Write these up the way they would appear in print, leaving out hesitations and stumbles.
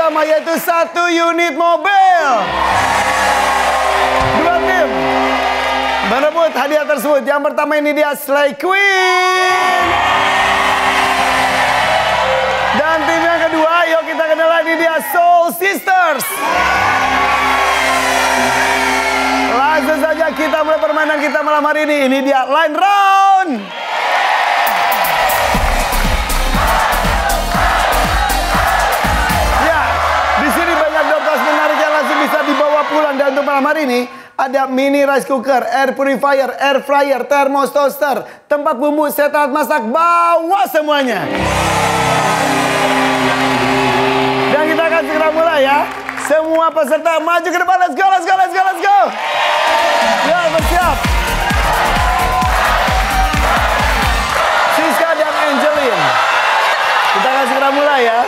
pertama yaitu 1 unit mobil. 2 tim berebut hadiah tersebut. Yang pertama ini dia Slay Queen. Dan tim yang kedua, yuk kita kenalan, ini dia Soul Sisters. Langsung saja kita mulai permainan kita malam hari ini. Ini dia Line Round. Ya, di sini banyak doplas menarik yang langsung bisa dibawa pulang. Dan untuk malam hari ini ada mini rice cooker, air purifier, air fryer, thermos toaster, tempat bumbu, set alat masak, bawa semuanya. Dan kita akan segera mulai ya. Semua peserta maju ke depan. Let's go, let's go, let's go, let's go. Ya, bersiap. Siska dan Angelin. Kita akan segera mulai ya.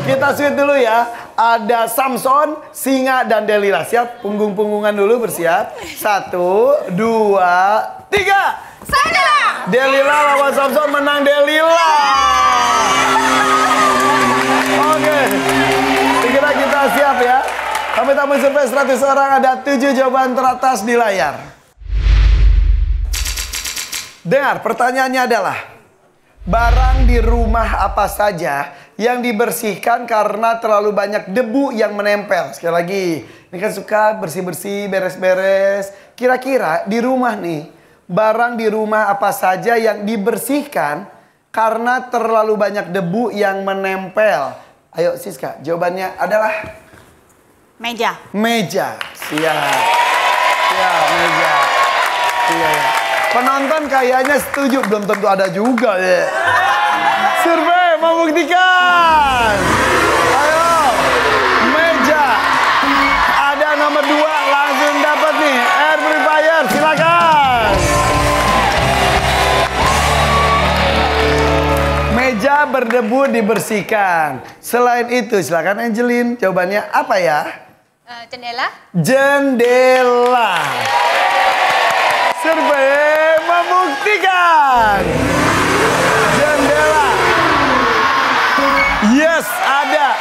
Kita switch dulu ya. Ada Samson, Singa, dan Delila. Siap? Punggung-punggungan dulu, bersiap. 1, 2, 3. Sana! Delila lawan Samson, menang Delila. Oke. Segera kita siap ya. Kami tamu survei 100 orang, ada 7 jawaban teratas di layar. Dengar, pertanyaannya adalah, barang di rumah apa saja yang dibersihkan karena terlalu banyak debu yang menempel? Sekali lagi, ini kan suka bersih-bersih, beres-beres. Kira-kira di rumah nih, barang di rumah apa saja yang dibersihkan karena terlalu banyak debu yang menempel? Ayo Siska, jawabannya adalah meja. Meja. Siap. Siap, meja. Iya. Penonton kayaknya setuju, belum tentu ada juga ya. Survei membuktikan. Ayo, meja. Ada nomor 2 langsung dapat nih, air purifier, silakan. Meja berdebu dibersihkan. Selain itu, silakan Angelin, jawabannya apa ya? Jendela. Jendela. Survei membuktikan. Jendela. Yes, ada.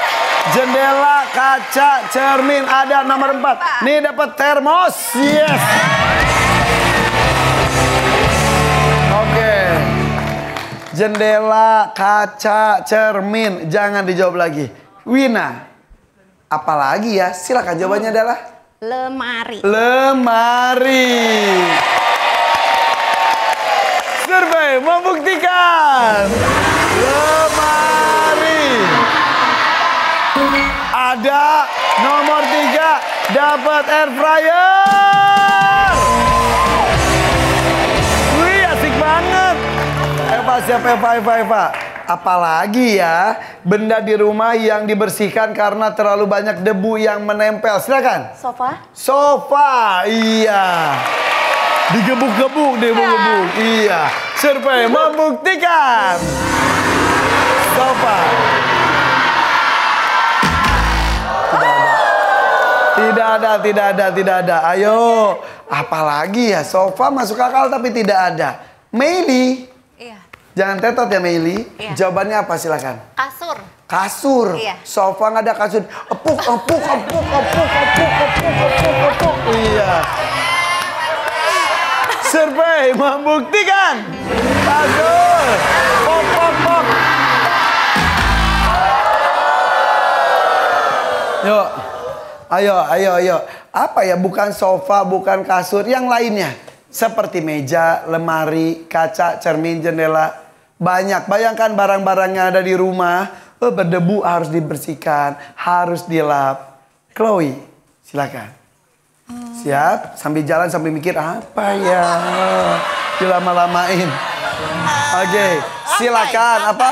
Jendela, kaca, cermin, ada nomor 4. Nih dapat termos. Yes. Oke. Jendela, kaca, cermin. Jangan dijawab lagi. Wina, apalagi ya? Silakan, jawabannya adalah Lemari. lemari. Survei membuktikan. Lemari. Ada nomor 3 dapat air fryer. Wih, asik banget. Eva, siapa Eva? Apalagi ya benda di rumah yang dibersihkan karena terlalu banyak debu yang menempel? Silakan. Sofa. Sofa, iya. Digebuk-gebuk, digebuk-gebuk, iya. Survei membuktikan. Sofa. Tidak ada. Ayo, apalagi ya? Sofa masuk akal tapi tidak ada. Meili. Iya. Jangan tetot ya Meili. Iya. Jawabannya apa silakan? Kasur. Kasur. Iya. Sofa nggak ada kasur. Epuk. Iya. Survei membuktikan. Kasur. Pok. Yuk. Ayo. Apa ya? Bukan sofa, bukan kasur. Yang lainnya. Seperti meja, lemari, kaca, cermin, jendela. Banyak. Bayangkan barang-barang yang ada di rumah. Berdebu harus dibersihkan. Harus dilap. Chloe, silakan. Siap? Sambil jalan, sambil mikir. Apa ya? Dilama-lamain. Oke. Silakan. Apa?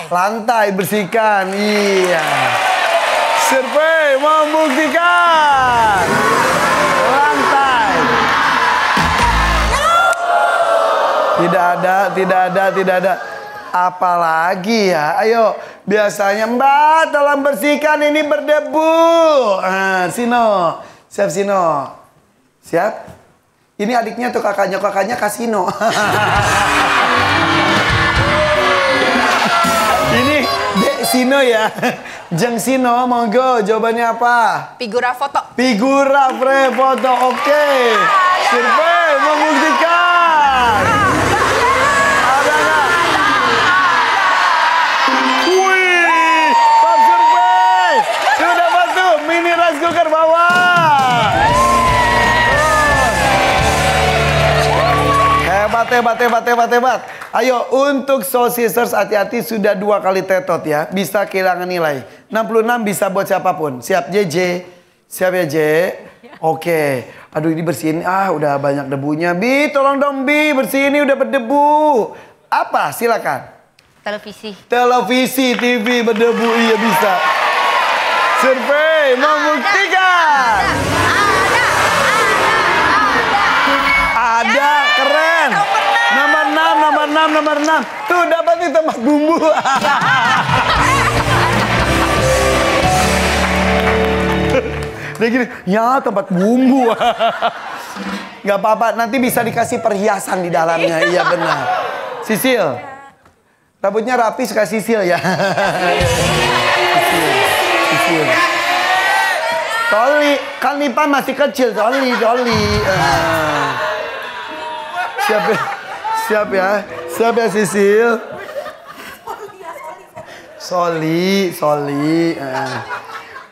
Lantai bersihkan. Iya. Survei membuktikan. Lantai. Tidak ada. Apalagi ya? Ayo, biasanya Mbak tolong bersihkan ini berdebu. Sino. Siap Sino. Siap? Ini adiknya tuh kakaknya Kasino. Dek Sino ya. Jeng Sino, monggo jawabannya apa? Figura foto. Figura foto, oke. Survei membuktikan. Ada nggak? Wih, Pak Survei sudah masuk mini rice cooker bawah. Hebat. Ayo, untuk sosisers hati-hati, sudah 2 kali tetot ya. Bisa kehilangan nilai. 66 bisa buat siapapun. Siap JJ? Siap ya J? Oke. Aduh ini bersihin. Udah banyak debunya. Bi, tolong dong Bi. Bersihin ini udah berdebu. Apa? Silakan. Televisi. Televisi, TV berdebu. Iya bisa. Survei membuktikan. Ada, keren. Nomor 6. Tuh dapat nih tempat bumbu. Dia gini, ya tempat bumbu. Gak apa-apa, nanti bisa dikasih perhiasan di dalamnya. Iya benar. Sisil. Rambutnya rapi suka Sisil ya. Sisil. Soli, kan Lipan masih kecil. Soli. Siap ya Sisil. Soli.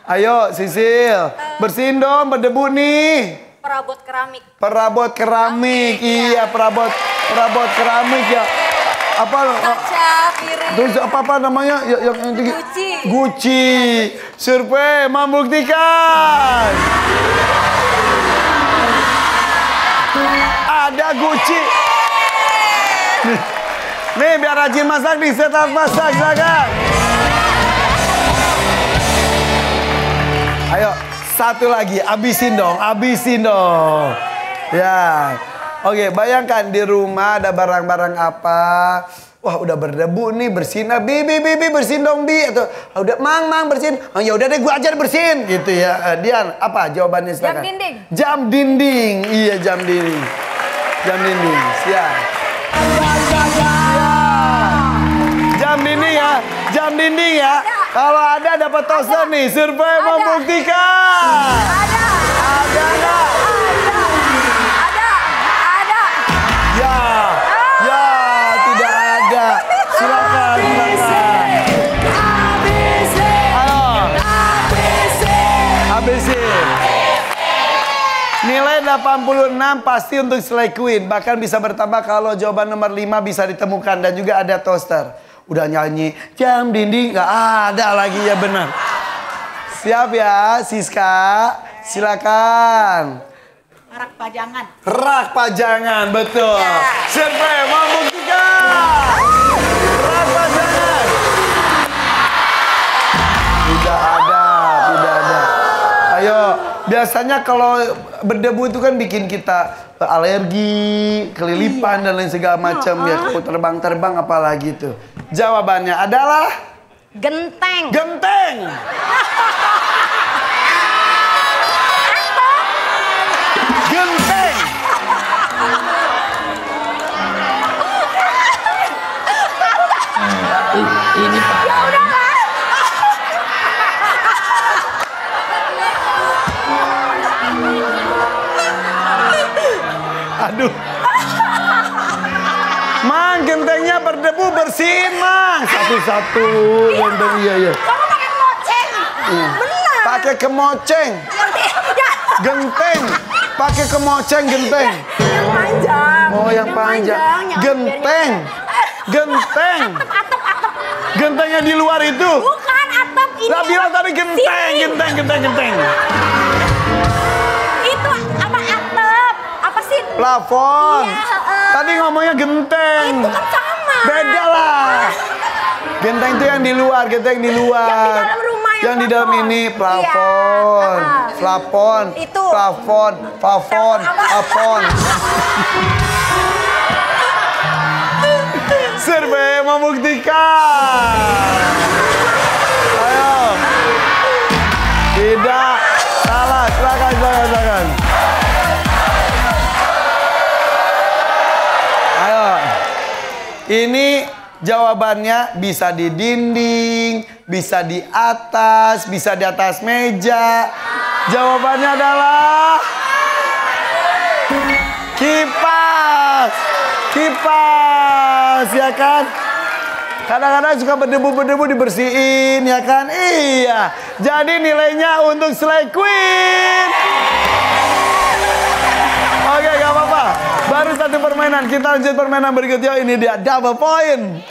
Ayo Sisil, bersihin dong berdebu nih. Perabot keramik. Iya, perabot keramik ya. Apa? Terus apa namanya? Yang Gucci. Survei membuktikan. Ada Gucci. Nih biar rajin masak nih, setat masak silakan. Ayo, satu lagi, habisin dong. Ya. Oke, bayangkan di rumah ada barang-barang apa. Wah, udah berdebu nih, bersihin. Bibi bersihin dong, Bi. Atau udah Mang bersihin. Ya udah deh, gua aja bersihin gitu ya. Dian, apa jawabannya silakan? Jam dinding. Iya, jam dinding. Siap. Jam dinding ya. Kalau ada dapat toaster nih. Survei membuktikan. Ada nggak? Ada. Ya, tidak ada. Silakan. ABC. Nilai 86 pasti untuk Slay Queen. Bahkan bisa bertambah kalau jawaban nomor 5 bisa ditemukan. Dan juga ada toaster. Udah nyanyi jam dinding nggak ada lagi ya benar. Siap ya Siska, silakan. Rak pajangan betul. Survei membuktikan. Rak pajangan. Tidak ada. Ayo, biasanya kalau berdebu itu kan bikin kita alergi, kelilipan dan lain segala macam ya. Kalau terbang apalagi itu. Jawabannya adalah Genteng. Ini Pak. Aduh. Mang, gentengnya berdebu, bersihin, Mang. Satu-satu. Genteng, iya. Kamu pakai kemoceng. Benar. Pakai kemoceng. Genteng. Pakai kemoceng, genteng. Yang panjang. Oh, yang panjang. Genteng. Gentengnya di luar itu. Bukan atap ini. Lah bilang tadi genteng. Itu apa atap? Apa sih? Plafon. Iya, Tadi ngomongnya genteng. Itu kan sama. Beda lah. Genteng itu yang di luar, Yang di dalam rumah yang di dalam ini plafon. Iya. Plafon. Itu. Plafon. Survei membuktikan. Ayo. Tidak salah. Silakan. Ayo. Ini Jawabannya bisa di dinding, bisa di atas meja. Jawabannya adalah kipas. Kipas, ya kan? Kadang-kadang suka berdebu-berdebu dibersihin, ya kan? Iya. Jadi nilainya untuk Slay Queen. Oke, gak apa-apa. Baru satu permainan. Kita lanjut permainan berikutnya. Ini dia double point.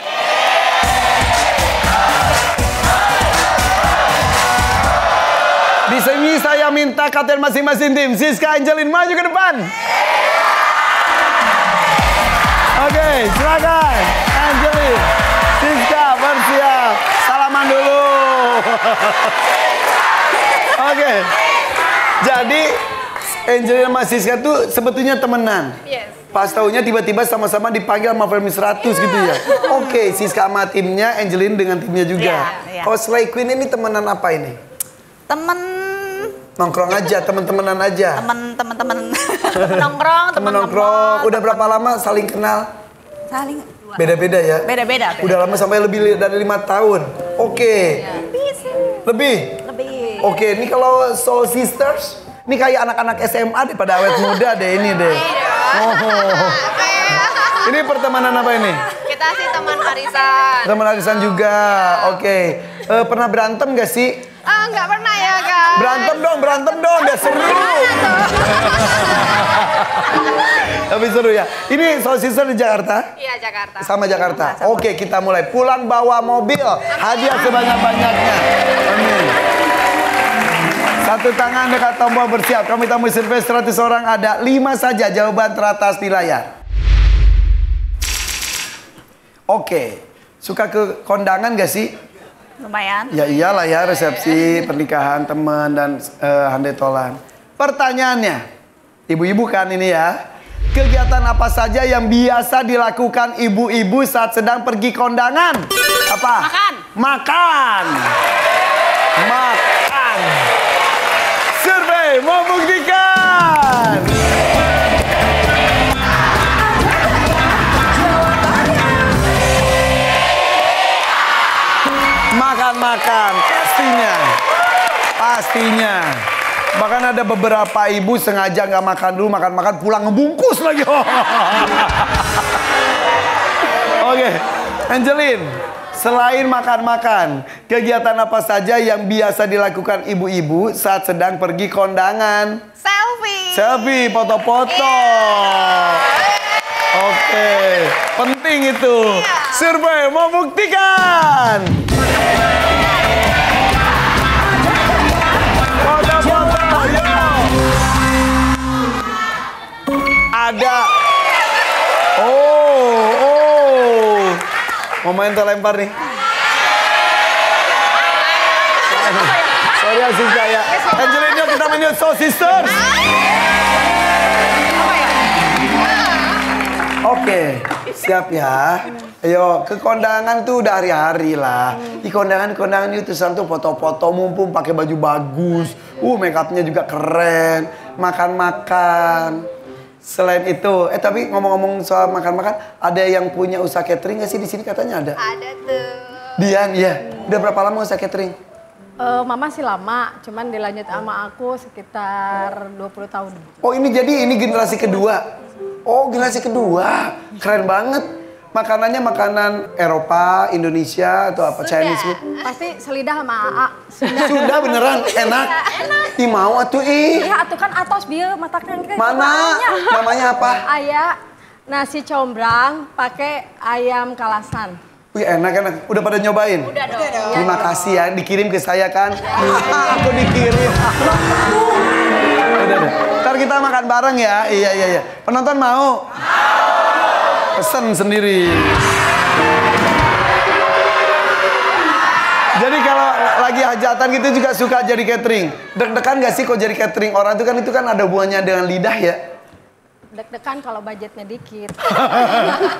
Di sini saya minta kapten masing-masing tim. Siska, Angelin, maju ke depan. Oke, silakan. Angelin, Siska, bersiap. Salaman dulu. Oke. Jadi Angelina sama Siska tuh sebetulnya temenan. Yes. Pas taunya tiba-tiba sama-sama dipanggil sama Femi 100 gitu ya. Oke, Siska sama timnya, Angelina dengan timnya juga. Iya. Kalau Slay Queen ini temenan apa ini? Temen Nongkrong aja, temen-temenan aja. temen nongkrong, Temen nongkrong. Udah berapa lama saling kenal? saling Beda-beda ya? beda-beda. Udah lama sampai lebih dari 5 tahun. Oke. Lebih? Lebih. Oke, ini kalau Soul Sisters, ini kayak anak-anak SMA deh, pada awet muda deh ini deh. Oh. Ini pertemanan apa ini? Kita sih teman arisan. Teman arisan juga. Oke. Pernah berantem gak sih? Nggak pernah ya, Kak. Berantem dong, biar seru. Tapi seru ya. Ini Soul Sister di Jakarta? Iya, Jakarta. Sama Jakarta. Oke, kita mulai. Pulang bawa mobil, hadiah sebanyak-banyaknya. Amin. Satu tangan dekat tombol bersiap. Kami tamu survei 100 orang, ada 5 saja jawaban teratas di layar. Oke. Suka ke kondangan gak sih? Lumayan. Ya iyalah ya, resepsi, pernikahan teman dan handai tolan. Pertanyaannya, ibu-ibu kan ini ya. Kegiatan apa saja yang biasa dilakukan ibu-ibu saat sedang pergi kondangan? Apa? Makan. Makan. Makan. Survei membuktikan. Makan, pastinya. Bahkan ada beberapa ibu sengaja nggak makan dulu, makan pulang ngebungkus lagi. Oke, Angelin, selain makan, kegiatan apa saja yang biasa dilakukan ibu-ibu saat sedang pergi kondangan? Selfie, foto-foto. Oke, penting itu. Survei membuktikan. Foto-foto, yo. Ada. Oh. Mau main terlempar nih. Sorry ya Siska ya. Angelina, kita main Soul Sisters. Oke, siap ya. Ayo, ke kondangan tuh udah hari-hari lah. Di kondangan itu tuh foto-foto, mumpung pakai baju bagus. Make upnya juga keren. Makan-makan. Selain itu, tapi ngomong-ngomong soal makan-makan, ada yang punya usaha catering nggak sih di sini katanya ada? Ada tuh. Dian, iya. Udah berapa lama usaha catering? Mama sih lama, cuman dilanjut sama aku sekitar 20 tahun. Oh ini generasi kedua. Oh generasi kedua, keren banget. Makanannya makanan Eropa, Indonesia atau apa? Chinese food? Pasti selidah sama AA. Sudah beneran enak. Ih mau atuh ih. Iya, atuh kan atos bieu matakna kita. Mana? Namanya apa? Aya nasi combrang pakai ayam kalasan. Wih enak. Udah pada nyobain? Udah dong. Terima kasih ya, dikirim ke saya kan. Aku dikirim. Udah. Ntar kita makan bareng ya. Iya. Penonton mau? Pesen sendiri. Jadi kalau lagi hajatan gitu juga suka jadi catering. Deg-degan gak sih kok jadi catering orang itu kan ada hubungannya dengan lidah ya? Deg-degan kalau budgetnya dikit.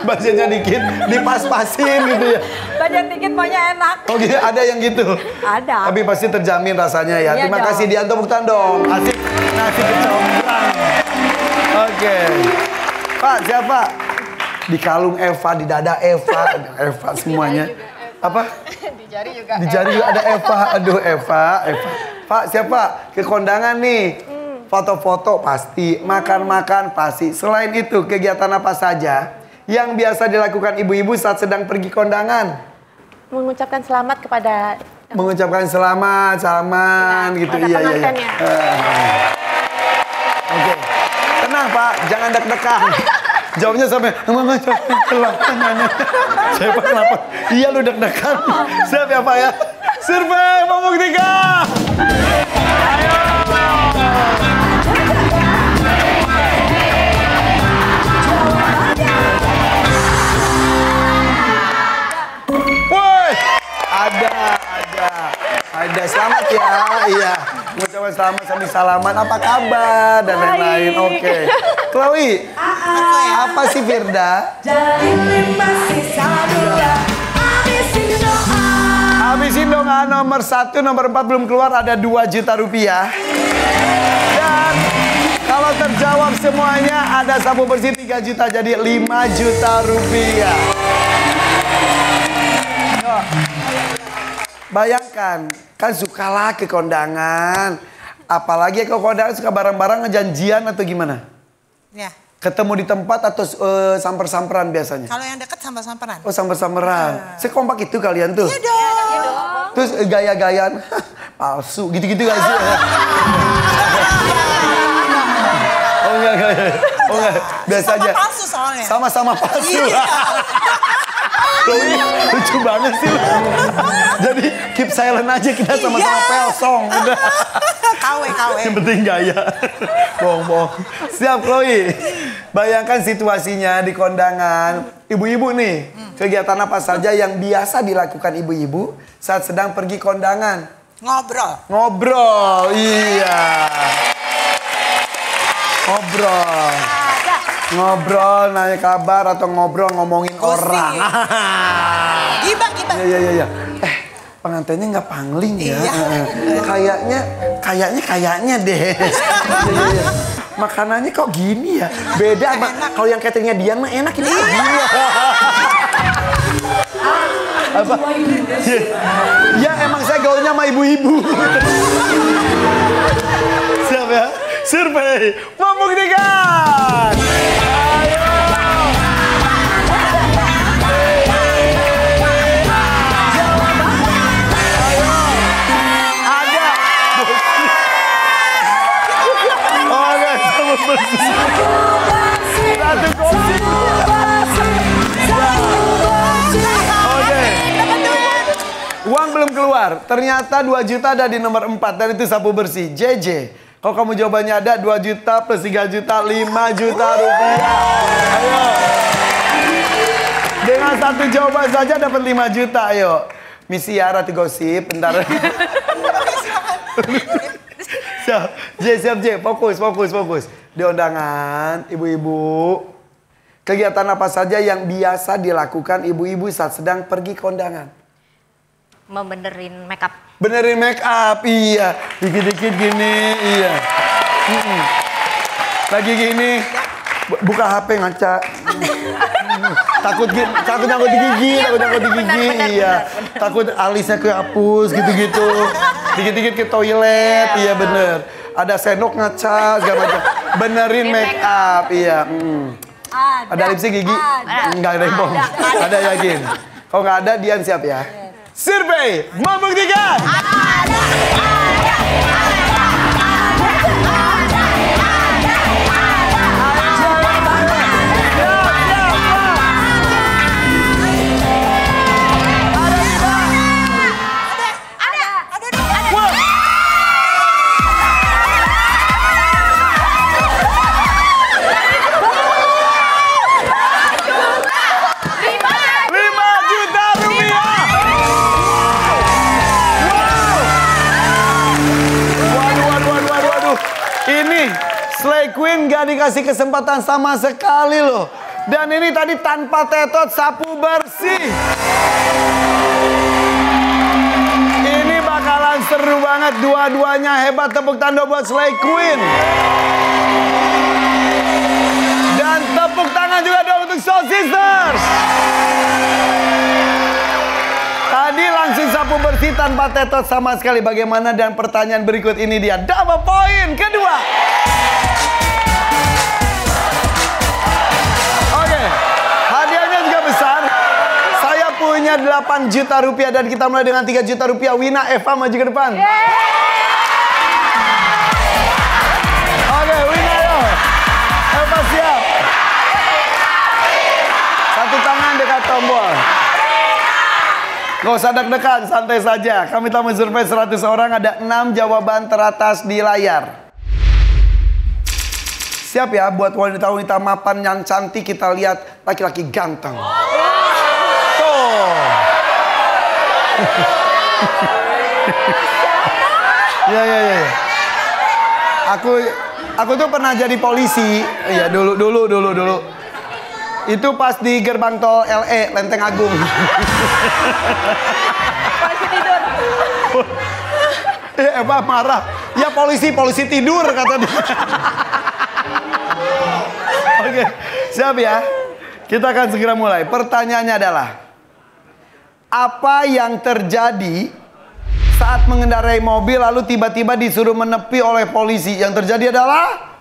Budgetnya dikit, dipas-pasin gitu ya. Budget dikit pokoknya enak. Oh gitu, ada yang gitu? Ada. Tapi pasti terjamin rasanya ya. Iya Terima dong. kasih Dian, tepuk tangan dong. Asik nasi kecombrang. Oke. Pak, siapa? di kalung Eva, di dada Eva, Eva semuanya. Apa? Di jari juga. Di jari juga ada Eva. Aduh Eva. Pak siapa? Ke kondangan nih. Foto-foto pasti, makan-makan pasti. Selain itu, kegiatan apa saja yang biasa dilakukan ibu-ibu saat sedang pergi kondangan? Mengucapkan selamat kepada Mengucapkan selamat, salaman gitu. Iya. Oke. Tenang Pak, jangan deg-degan. Jawabnya sampai mengucapkan selamat. Saya Pak kenapa? Iya lu deg-degan. Siap ya Pak ya? Survei membuktikan. Ayo. Woi, ada selamat ya, iya. Mengucapkan selamat sambil salaman, apa kabar dan lain-lain. Oke. Chloe, apa sih Firda? Habisin doa nomor 1, nomor 4 belum keluar, ada 2 juta rupiah. Dan kalau terjawab semuanya ada sapu bersih 3 juta, jadi 5 juta rupiah. Yuk. Bayangkan, kan sukalah ke kondangan. Apalagi ke kondangan suka bareng-bareng ngejanjian atau gimana? Ya. Ketemu di tempat atau samper-samperan biasanya? Kalau yang dekat samper-samperan. Oh samper-samperan. Sekompak itu kalian tuh? Iya dong. Terus gaya-gayaan palsu gitu-gitu gak sih? Oh enggak. Biasa aja. Sama palsu soalnya. Sama-sama palsu. Chloe, lucu banget sih. Jadi keep silent aja, kita sama-sama pelsong. Udah. KW. Yang penting gaya. Bohong. Siap Chloe. Bayangkan situasinya di kondangan. Ibu-ibu nih, kegiatan apa saja yang biasa dilakukan ibu-ibu saat sedang pergi kondangan? Ngobrol, iya. Ngobrol, nanya kabar atau ngobrol ngomongin orang. Gibah. Iya. Pengantinnya nggak pangling ya. Kayaknya deh. Iya. Makanannya kok gini ya? Beda sama kalau yang cateringnya Dian mah enak ini kok gini ya. Apa? Ya emang saya gaulnya sama ibu-ibu. Siap ya? Survei membuktikan. Ayo. Ada. Oh, ada sama bersih. Satu gosip. Oke. Uang belum keluar. Ternyata 2 juta ada di nomor 4 dan itu sapu bersih. JJ. Kalau kamu jawabannya ada 2 juta plus 3 juta 5 juta rupiah. Ayo. Dengan satu jawaban saja dapat 5 juta. Ayo. Misi ya Ratu Gosip. Bentar. Siap J. Fokus. Di undangan ibu-ibu. Kegiatan apa saja yang biasa dilakukan ibu-ibu saat sedang pergi kondangan? Membenerin makeup. Benerin make up, iya. Dikit-dikit gini, iya. Lagi gini, buka HP ngaca. Takut nyangkut di gigi, iya. Takut alisnya kehapus, gitu-gitu. Dikit-dikit ke toilet, iya bener. Ada sendok ngaca, segala macam. Benerin make up, iya. Ada lipstick gigi? Enggak ada yang bohong. Ada yakin. Kalau nggak ada, Dian siap ya. Survei membuktikan. Slay Queen gak dikasih kesempatan sama sekali loh. Dan ini tadi tanpa tetot sapu bersih. Ini bakalan seru banget. Dua-duanya hebat. Tepuk tangan buat Slay Queen. Dan tepuk tangan juga dong untuk Soul Sister. tanpa tetot sama sekali. Bagaimana dan pertanyaan berikut ini dia double poin kedua. Oke, hadiahnya juga besar. Saya punya 8 juta rupiah dan kita mulai dengan 3 juta rupiah. Wina, Eva maju ke depan. Oke, Wina yo. Eva siap. Satu tangan dekat tombol. Gak usah deg-degan, santai saja. Kami telah mensurvei 100 orang, ada 6 jawaban teratas di layar. Siap ya, buat wanita-wanita mapan yang cantik, kita lihat laki-laki ganteng. Tuh. Ya. Aku tuh pernah jadi polisi. Iya, dulu. Itu pas di gerbang tol LE, Lenteng Agung. Polisi tidur. Eva marah. Ya polisi tidur kata dia. Oke, siap ya. Kita akan segera mulai. Pertanyaannya adalah, apa yang terjadi saat mengendarai mobil lalu tiba-tiba disuruh menepi oleh polisi? Yang terjadi adalah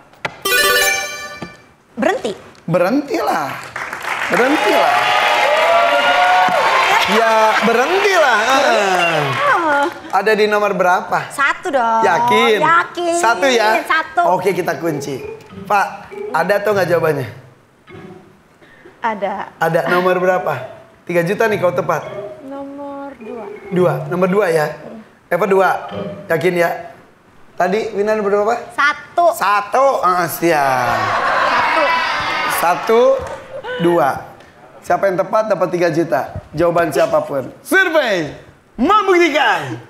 Berhentilah. Ya, berhentilah. Ada di nomor berapa? 1 dong. Yakin? Yakin. 1 ya? 1. Oke, kita kunci. Pak, ada atau nggak jawabannya? Ada. Ada. Nomor berapa? 3 juta nih kau tepat. Nomor 2. 2. Nomor 2 ya? Eva 2. Yakin ya? Tadi Wina nomor berapa? 1. 1. Siap. 1, 2. Siapa yang tepat dapat 3 juta. Jawaban siapapun. Survei membuktikan.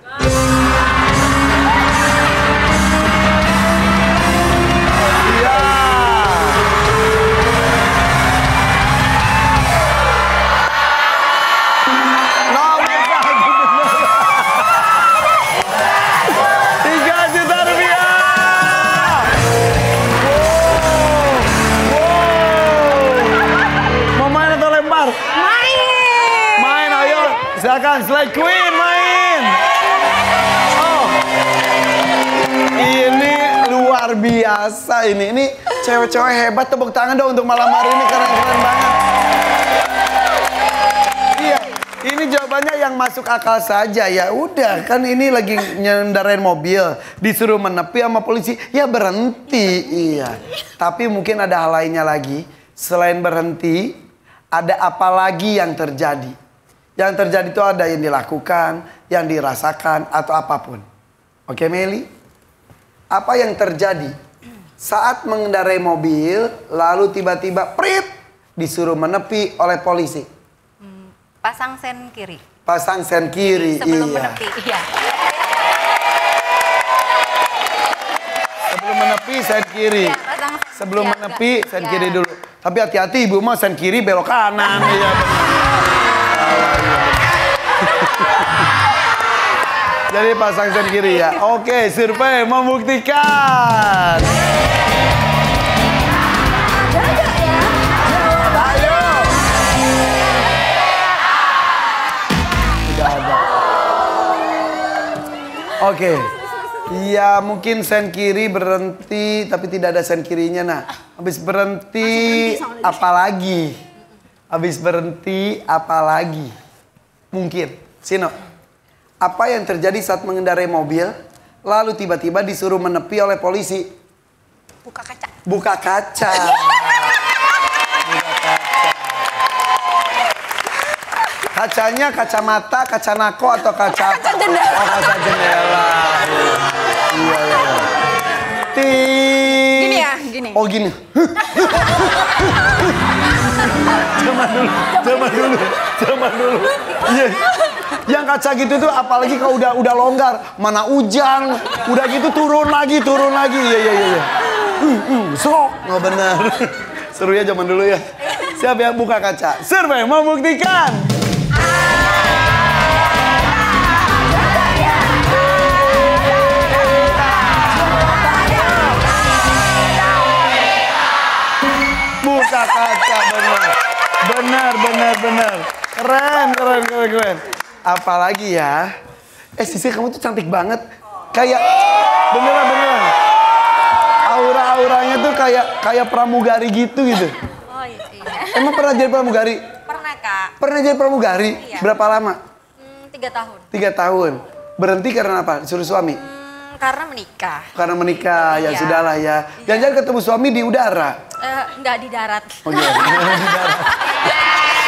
Silakan, Slay Queen main. Oh, ini luar biasa ini. Ini cewek-cewek hebat, tepuk tangan dong untuk malam hari ini, keren-keren banget. Iya, ini jawabannya yang masuk akal saja ya. Udah, kan ini lagi ngendarain mobil, disuruh menepi sama polisi, ya berhenti. Iya. Tapi mungkin ada hal lainnya lagi. Selain berhenti, ada apa lagi yang terjadi? Yang terjadi itu ada yang dilakukan, yang dirasakan, atau apapun. Oke, Meli? Apa yang terjadi saat mengendarai mobil, lalu tiba-tiba prit, disuruh menepi oleh polisi? Pasang sen kiri. Pasang sen kiri, Sebelum iya. menepi, iya. Sebelum menepi, sen kiri. Iya, pasang Sebelum iya, menepi, sen iya. kiri dulu. Tapi hati-hati, ibu mah sen kiri belok kanan. Iya, jadi pasang sen kiri ya. Oke, survei membuktikan. Ayo. Tidak ada. Oke. Ya mungkin sen kiri berhenti tapi tidak ada sen kirinya. Nah, habis berhenti apalagi? Habis berhenti apalagi? Mungkin. Sino. Apa yang terjadi saat mengendarai mobil, lalu tiba-tiba disuruh menepi oleh polisi? Buka kaca. Buka kaca. Buka kaca. Kacanya kacamata, kaca nako atau kaca apa? Kaca jendela. Oh, kaca jendela. Iya. Ting. Gini ya, gini. Oh, gini. Zaman dulu. Iya. Yang kaca gitu tuh apalagi kalau udah longgar, mana hujan, udah gitu turun lagi. Iya. Sok, nggak benar. Seru ya zaman dulu ya. Siap ya, buka kaca. Survei membuktikan. Buka kaca, benar. Keren. Apalagi ya, Sisil kamu tuh cantik banget. Kayak beneran. Aura-auranya tuh kayak pramugari gitu. Oh iya. Emang pernah jadi pramugari? Pernah Kak. Pernah jadi pramugari? Iya. Berapa lama? 3 tahun. 3 tahun. Berhenti karena apa? Disuruh suami? Karena menikah. Karena menikah, ya Iya. sudahlah ya. Jangan ketemu suami di udara. Enggak di darat. Oh iya.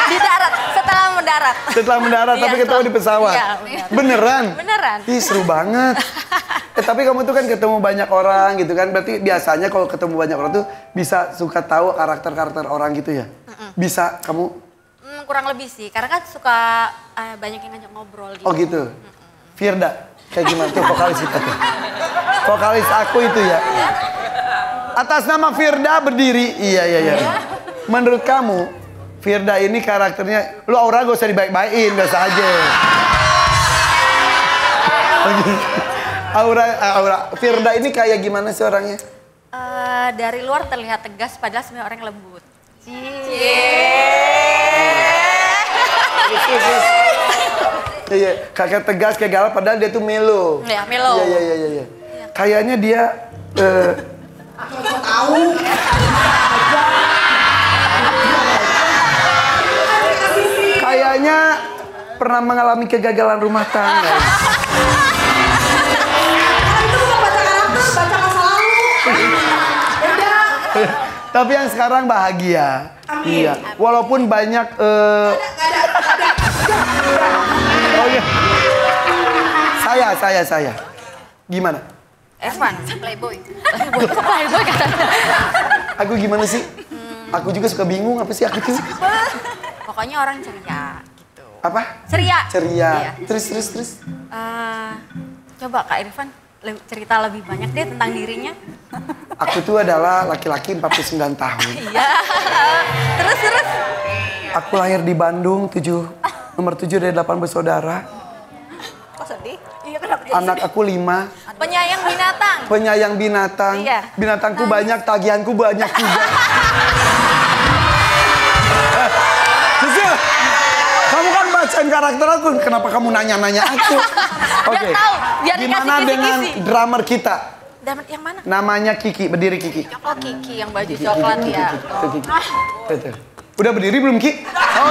Di darat, setelah mendarat. Setelah mendarat tapi Iya, ketemu di pesawat. Iya, benar. Beneran? Beneran. Ih, seru banget. Tapi kamu tuh kan ketemu banyak orang gitu kan. Berarti biasanya kalau ketemu banyak orang tuh bisa suka tahu karakter-karakter orang gitu ya? Bisa kamu? Kurang lebih sih, karena kan suka banyak yang ngajak ngobrol gitu. Oh gitu. Firda, kayak gimana tuh vokalis kita tuh? Vokalis aku itu ya. Atas nama Firda berdiri. Iya. Menurut kamu, Firda ini karakternya, lu aura gak usah dibaik-baikin, biasa aja. Aura Firda ini kayak gimana sih orangnya? Dari luar terlihat tegas, padahal sebenarnya orang yang lembut. Iya, kakak tegas kayak galak padahal dia tuh melo. Ya, melo. Iya. Kayaknya dia kayaknya pernah mengalami kegagalan rumah tangga. Tapi yang sekarang bahagia. Iya. Walaupun banyak Oh iya. Saya. Gimana? Evan, playboy. Playboy katanya. Aku gimana sih? Aku juga suka bingung apa sih aku tuh? Pokoknya orang ceria gitu. Apa? Ceria. Ceria. Iya. Terus. Coba Kak Irfan cerita lebih banyak deh tentang dirinya. Aku tuh adalah laki-laki 49 tahun. Iya. Terus. Aku lahir di Bandung, nomor 7 dari 8 bersaudara. Kok sedih? Iya, kenapa? Anak aku 5. Penyayang binatang. Penyayang binatang. Iya. Binatangku banyak, tagihanku banyak juga. Sisil, kamu kan bacain karakter aku. Kenapa kamu nanya-nanya aku? Oke. tahu, biar dikasih Gimana kisi-kisi. dengan drummer kita? Dapat yang mana? Namanya Kiki, berdiri Kiki. Oh, Kiki yang baju coklat ya. Tuh, Kiki. Tuh. Udah berdiri belum Ki? Oh.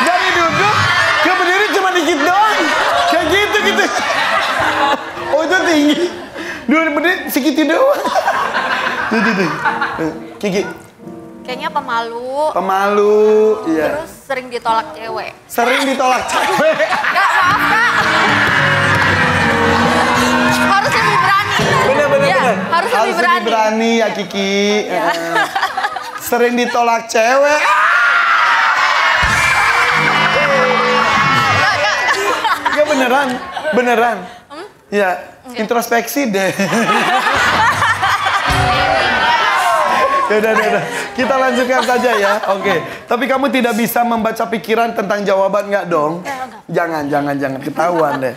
Dari duduk ke berdiri cuma dikit doang. Kayak gitu. Oh itu tinggi. Dua berdiri sedikit doang. Tuh. Kiki. Kayaknya pemalu. Pemalu, iya. Terus sering ditolak cewek. Sering ditolak cewek. Kak, maaf Kak. Harus lebih berani. Bener. Ya, harus lebih berani. Ya Kiki. Sering ditolak cewek. Ya beneran. Ya, introspeksi deh. Udah. Kita lanjutkan saja ya. Oke. Tapi kamu tidak bisa membaca pikiran tentang jawaban nggak dong? Jangan. Ketahuan deh.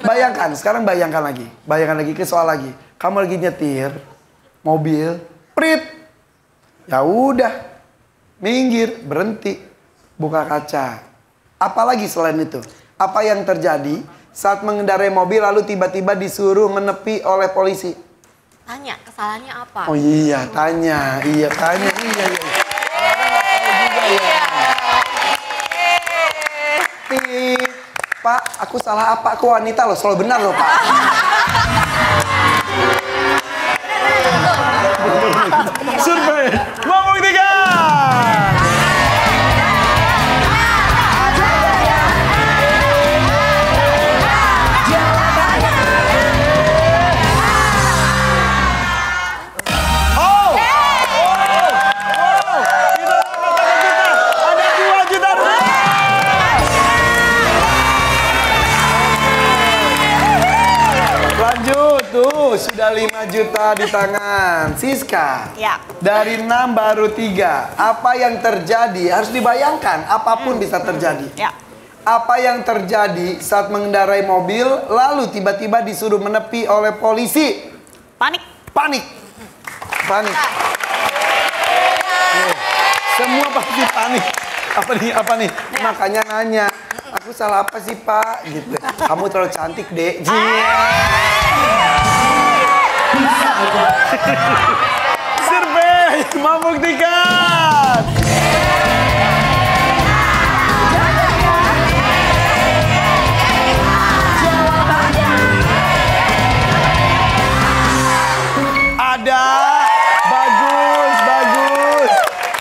Bayangkan, sekarang bayangkan lagi ke soal lagi. Kamu lagi nyetir mobil, prit. Ya udah. Minggir, berhenti. Buka kaca. Apalagi selain itu? Apa yang terjadi saat mengendarai mobil lalu tiba-tiba disuruh menepi oleh polisi? Tanya, kesalahannya apa? Oh iya, tanya. Iya. Pak, aku salah apa? Aku wanita loh, selalu benar loh Pak. Survei membuktikan. Sudah 5 juta di tangan Siska. Ya. Dari 6 baru 3. Apa yang terjadi? Harus dibayangkan, apapun bisa terjadi. Ya. Apa yang terjadi saat mengendarai mobil lalu tiba-tiba disuruh menepi oleh polisi? Panik. Semua pasti panik. Apa nih? Makanya nanya, aku salah apa sih Pak? Gitu. Kamu terlalu cantik dek. Survei membuktikan. Ada. Bagus.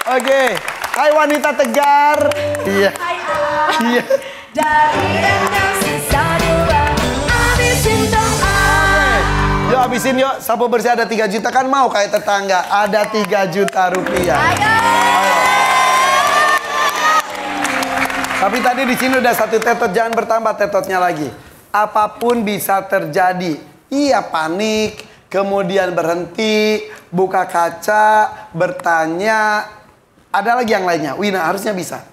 Oke. Hai wanita tegar. Iya. Iya. Yuk habisin yuk. Sapu bersih ada 3 juta kan mau kayak tetangga. Ada 3 juta rupiah. Ayo. Tapi tadi di sini udah 1 tetot, jangan bertambah tetotnya lagi. Apapun bisa terjadi. Iya panik, kemudian berhenti, buka kaca, bertanya. Ada lagi yang lainnya. Wina harusnya bisa.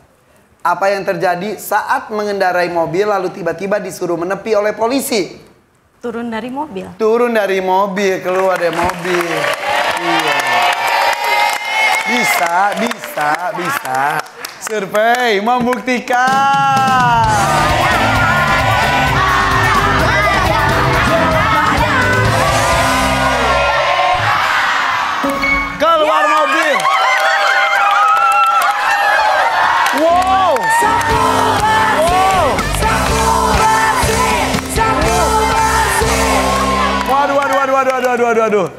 Apa yang terjadi saat mengendarai mobil lalu tiba-tiba disuruh menepi oleh polisi? Turun dari mobil. Turun dari mobil, keluar dari mobil. Iya. Bisa. Survei membuktikan. Keluar mobil. Wow. Waduh.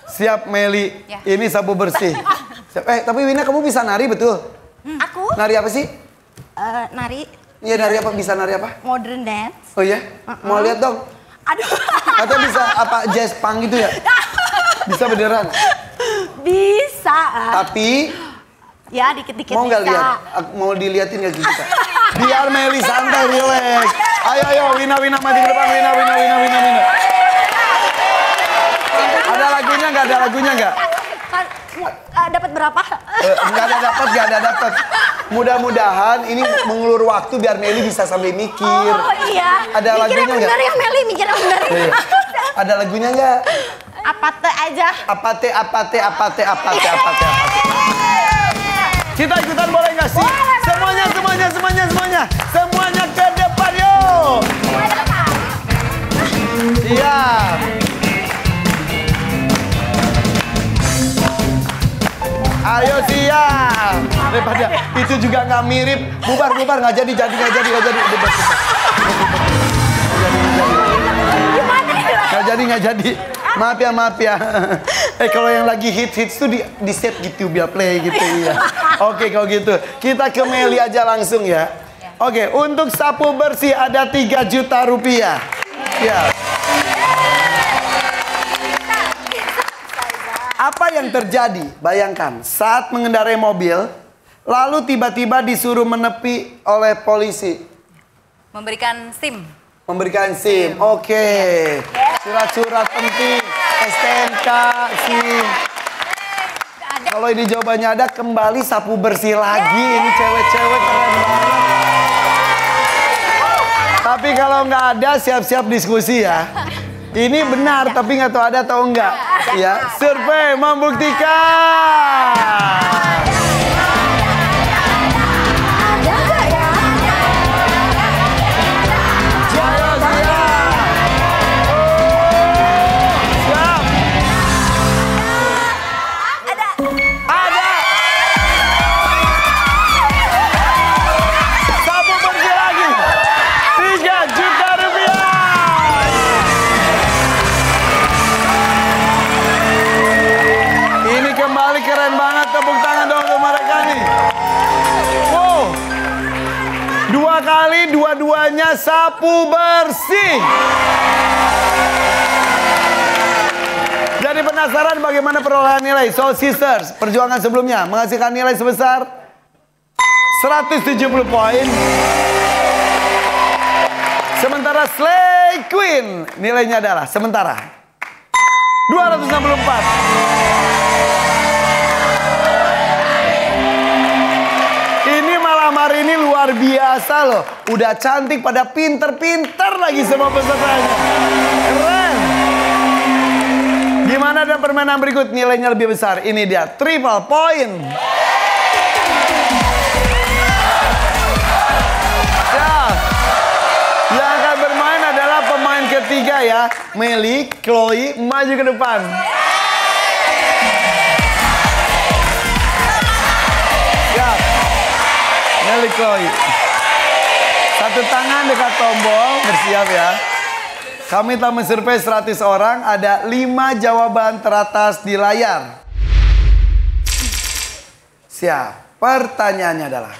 Siap Meli. Ya. Ini sapu bersih. Siap. Tapi Wina kamu bisa nari betul? Aku Nari apa sih? nari Iya nari apa? Bisa nari apa? modern dance. Oh iya? Mau lihat dong? Aduh. Atau bisa apa jazz punk gitu ya? Bisa beneran? Bisa. Tapi Ya dikit-dikit mau nggak bisa. lihat? Mau diliatin nggak kita? Biar Meli santai, relax. Ayo, Wina mati ke depan, Wina. Ada lagunya nggak? Ada lagunya nggak? Dapat berapa? Nggak ada dapat. Mudah-mudahan ini mengulur waktu biar Meli bisa sambil mikir. Oh iya. Ada lagunya nggak? Mikir yang benar ya Meli, mikir yang benar. Iya. Ada lagunya nggak? Apate aja. Apate. Kita ikutan boleh nggak sih? Semuanya ke depan yuk. Siap. Ayo siap. Daripada itu juga nggak mirip. Bubar nggak jadi. Bubar. Nggak jadi. Maaf ya. Kalau yang lagi hits tuh di save gitu biar play gitu ya. Oke kalau gitu kita ke Meli aja langsung ya. Oke untuk sapu bersih ada 3 juta rupiah. Ya. Apa yang terjadi? Bayangkan saat mengendarai mobil lalu tiba-tiba disuruh menepi oleh polisi. Memberikan SIM. Oke. Surat-surat penting, STNK, SIM. Kalau ini jawabannya ada, kembali sapu bersih lagi. Ini cewek-cewek keren banget. Tapi kalau nggak ada, siap-siap diskusi ya. Ini benar, tapi nggak tahu ada atau enggak. Ya, survei membuktikan. Keren banget, tepuk tangan dong untuk mereka nih. Wow. 2 kali, dua-duanya sapu bersih. Jadi penasaran bagaimana perolehan nilai? Soul Sisters, perjuangan sebelumnya menghasilkan nilai sebesar 170 poin. Sementara Slay Queen nilainya adalah sementara 264. Hari ini luar biasa loh. Udah cantik pada pinter-pinter lagi semua pesertanya. Keren. Gimana dan permainan berikut nilainya lebih besar? Ini dia triple point. ya. Meli, Chloe, maju ke depan. Siap. Meli, Chloe. Satu tangan dekat tombol, bersiap ya. Kami telah mensurvei 100 orang, ada 5 jawaban teratas di layar. Siap. Pertanyaannya adalah,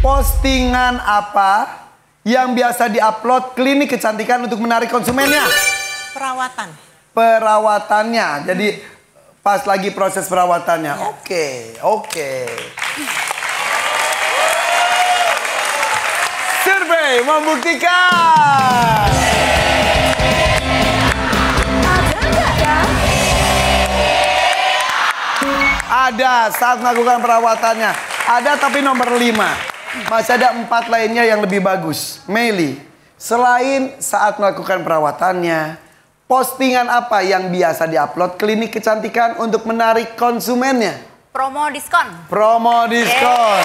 postingan apa yang biasa diupload klinik kecantikan untuk menarik konsumennya? Perawatan. Perawatannya. Jadi pas lagi proses perawatannya. Oke. Survei membuktikan. Ada saat melakukan perawatannya. Ada tapi nomor 5. Masih ada 4 lainnya yang lebih bagus. Meli, selain saat melakukan perawatannya, postingan apa yang biasa diupload klinik kecantikan untuk menarik konsumennya? Promo diskon. Promo diskon.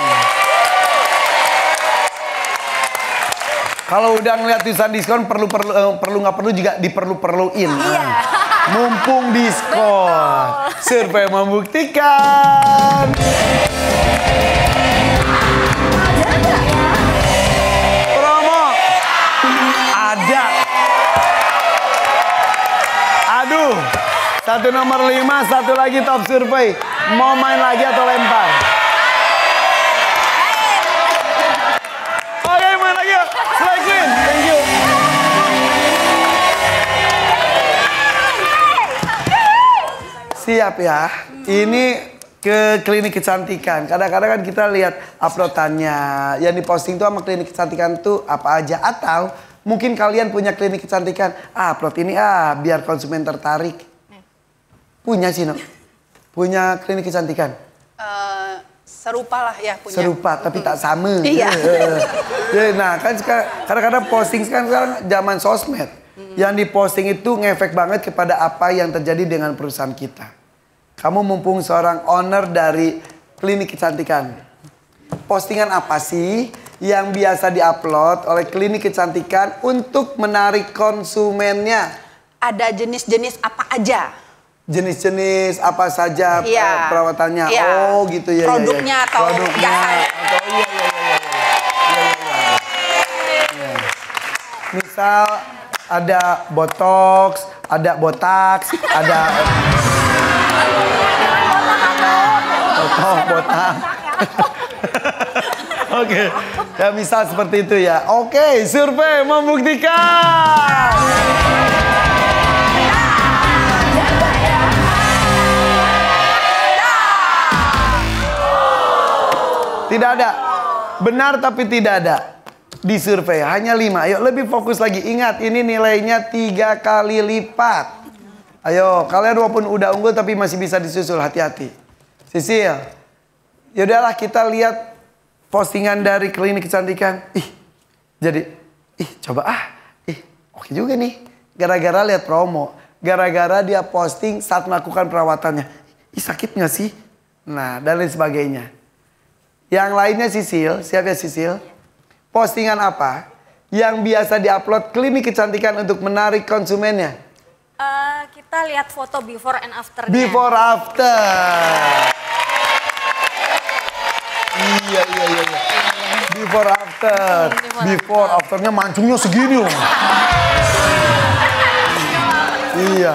Kalau udah ngeliat tulisan diskon perlu nggak perlu juga diperluin. Iya. Mumpung diskon. Survei membuktikan. Promo ada. Aduh, satu nomor 5, satu lagi top survei. Mau main lagi atau lempar? Oke, main lagi yuk. Slay Queen, thank you. Siap ya. Ini ke klinik kecantikan. Kadang-kadang kan kita lihat uploadannya. Yang diposting tuh sama klinik kecantikan tuh apa aja. Atau mungkin kalian punya klinik kecantikan. Upload ini biar konsumen tertarik. Punya sih, no? Punya klinik kecantikan? Serupa lah ya punya. Serupa, tapi tak sama. Iya. Nah, kan kadang-kadang posting sekarang zaman sosmed. Yang diposting itu ngefek banget kepada apa yang terjadi dengan perusahaan kita. Kamu mumpung seorang owner dari klinik kecantikan. Postingan apa sih yang biasa diupload oleh klinik kecantikan untuk menarik konsumennya? Ada jenis-jenis apa aja? Jenis-jenis apa saja Iya. perawatannya? Iya. Oh gitu ya. Produknya atau jasanya? Atau iya. Misal ada botox, ada botax, ada botak. Oke, ya misal seperti itu ya. Oke, survei membuktikan. Tidak ada. Benar tapi tidak ada. Di survei hanya 5. Ayo lebih fokus lagi. Ingat ini nilainya 3 kali lipat. Ayo kalian walaupun udah unggul tapi masih bisa disusul. Hati-hati. Sisil. Yaudahlah kita lihat postingan dari klinik kecantikan. Coba oke juga nih. Gara-gara lihat promo. Gara-gara dia posting saat melakukan perawatannya. Sakit gak sih? Nah dan lain sebagainya. Yang lainnya Sisil, siap ya Sisil? Postingan apa yang biasa diupload klinik kecantikan untuk menarik konsumennya? Kita lihat foto before and after-nya. Before after. Iya. Before after. Before afternya mancungnya segini loh. Iya.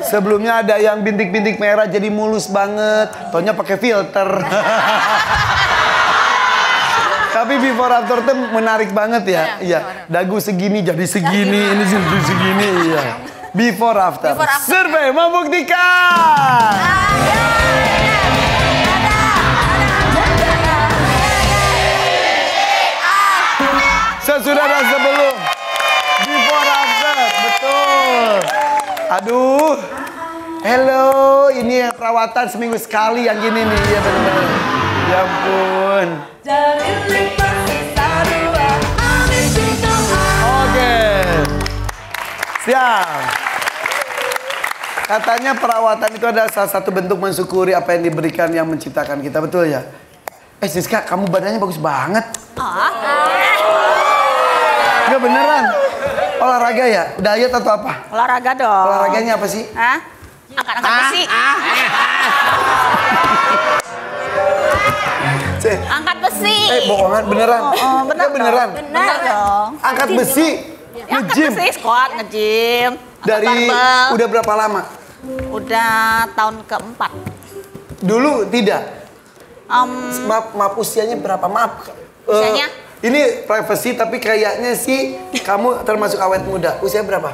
Sebelumnya ada yang bintik-bintik merah jadi mulus banget. Taunya pakai filter. Tapi before after itu menarik banget ya. Iya. Dagu segini jadi segini, ini jadi segini. Iya. Before after. Survei membuktikan. Sesudah dan sebelum. Before after, betul. Aduh. Hello, ini perawatan seminggu sekali yang gini nih. Iya benar-benar. Ya ampun. Oke. Siap. Katanya perawatan itu adalah salah satu bentuk mensyukuri apa yang diberikan yang menciptakan kita. Betul ya? Siska, kamu badannya bagus banget. Enggak beneran. Olahraga ya? Diet atau apa? Olahraga dong. Olahraganya apa sih? Hah? Angkat-angkat besi. Angkat besi. Bohongan beneran? Bener Ya, beneran? Bener dong. Angkat besi? Angkat Nge-gym? besi, squat, nge-gym. angkat Dari barbel. udah berapa lama? Udah tahun keempat. Dulu tidak? Maaf usianya berapa? Maaf. Usianya? Ini privacy tapi kayaknya sih kamu termasuk awet muda. Usia berapa?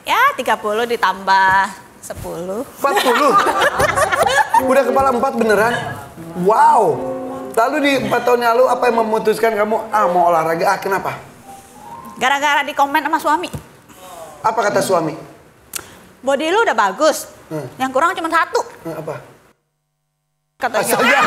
Ya 30 ditambah 10. 40? Udah kepala 4 beneran? Wow. Lalu di 4 tahun yang lalu apa yang memutuskan kamu mau olahraga? Kenapa? Gara-gara di komen sama suami. Apa kata suami? Body lu udah bagus. Yang kurang cuma 1. Apa? Katanya.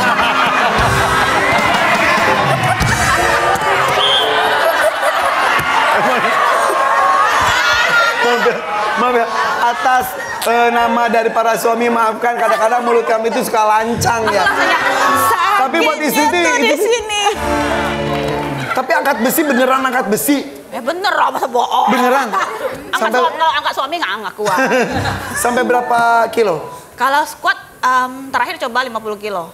Maaf ya, atas nama dari para suami maafkan kadang-kadang mulut kami itu suka lancang ya. Tapi buat istri tuh di sini. Tapi angkat besi beneran angkat besi. Ya bener lah, masa bohong. Beneran. Kalau angkat suami nggak kuat. Sampai berapa kilo? Kalau squat terakhir coba 50 kilo.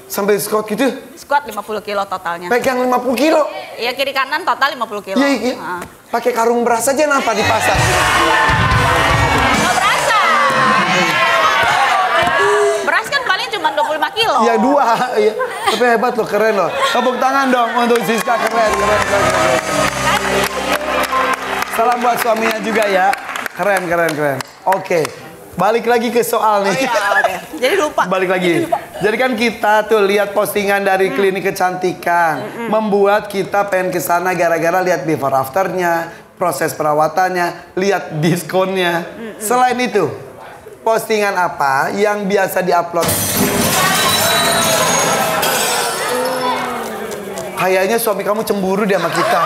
Sampai squat gitu? Squat 50 kilo totalnya. Pegang 50 kilo? Iya, kiri kanan total 50 kilo. Iya. Pakai karung beras aja napa di pasar? Nggak berasa. Beras kan paling cuma 25 kilo. Ya 2. Iya. Tapi hebat loh, keren loh. Tepuk tangan dong untuk Siska, keren. Salam buat suaminya juga ya. Keren. Oke. Balik lagi ke soal nih. Jadi lupa. Balik lagi. Jadi kan kita tuh lihat postingan dari klinik kecantikan, membuat kita pengen ke sana gara-gara lihat before afternya, proses perawatannya, lihat diskonnya. Selain itu, postingan apa yang biasa diupload? Kayaknya suami kamu cemburu dia sama kita.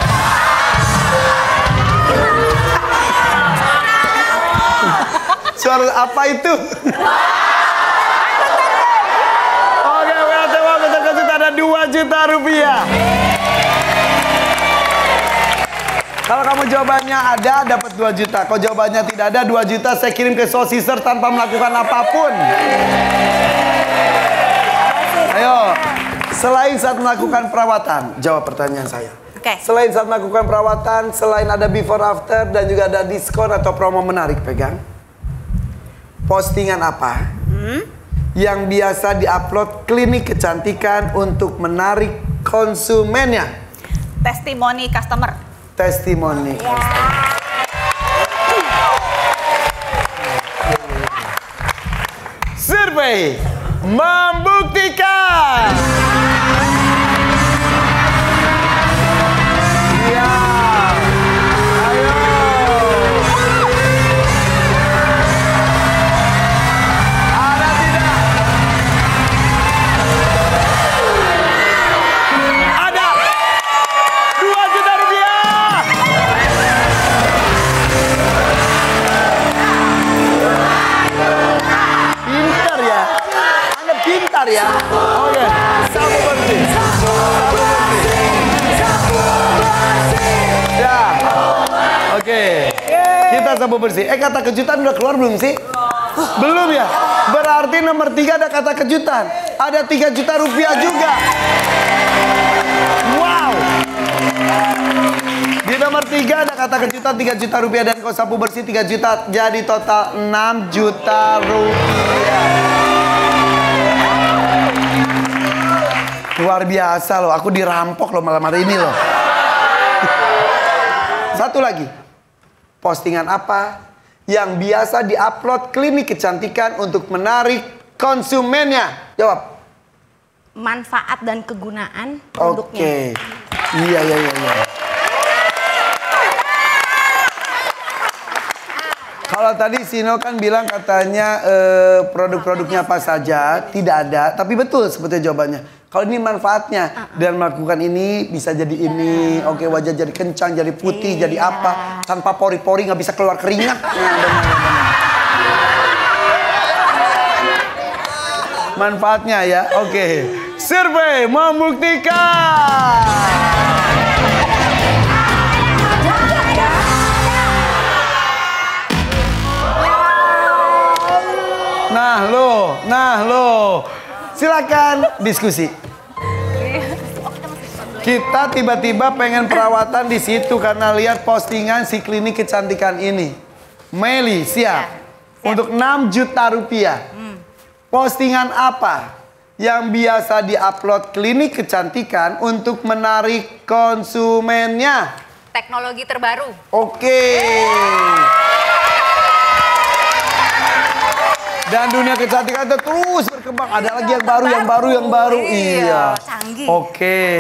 Suara apa itu? Oke, uang terkasih ada 2 juta rupiah. Kalau kamu jawabannya ada, dapat 2 juta. Kalau jawabannya tidak ada, 2 juta saya kirim ke Sosiser tanpa melakukan apapun. Ayo, selain saat melakukan perawatan, jawab pertanyaan saya. Oke. Selain saat melakukan perawatan, selain ada before after dan juga ada diskon atau promo menarik, pegang. Postingan apa yang biasa diupload klinik kecantikan untuk menarik konsumennya? Testimoni customer. Testimoni. Survei membuktikan. Ya. Ayo. Ada tidak? Ada. 2 juta rupiah. Pintar ya. Anda pintar ya. Oke. Sabu bersih. Ya. Oke. Kita sabu bersih. Kata kejutan udah keluar belum sih? Belum ya? Berarti nomor 3 ada kata kejutan. Ada 3 juta rupiah juga. Wow. Di nomor 3 ada kata kejutan 3 juta rupiah dan kau sapu bersih 3 juta. Jadi total 6 juta rupiah. Luar biasa loh. Aku dirampok loh malam hari ini loh. Satu lagi. Postingan apa yang biasa diupload klinik kecantikan untuk menarik konsumennya? Jawab. Manfaat dan kegunaan produknya. Oke. Iya. Kalau tadi Sino kan bilang katanya produk-produknya apa saja, tidak ada. Tapi betul sebetulnya jawabannya. Kalau ini manfaatnya dan melakukan ini bisa jadi ini, oke, wajah jadi kencang, jadi putih, jadi apa, tanpa pori-pori nggak bisa keluar keringat. Manfaatnya ya, oke. Survei membuktikan. Nah lo. Silakan diskusi. Kita tiba-tiba pengen perawatan di situ karena lihat postingan si klinik kecantikan ini. Meli siap. Untuk 6 juta rupiah. Postingan apa yang biasa diupload klinik kecantikan untuk menarik konsumennya? Teknologi terbaru. Oke. Dan dunia kecantikan itu terus berkembang. Ada lagi yang baru. Iya. Canggih. Oke.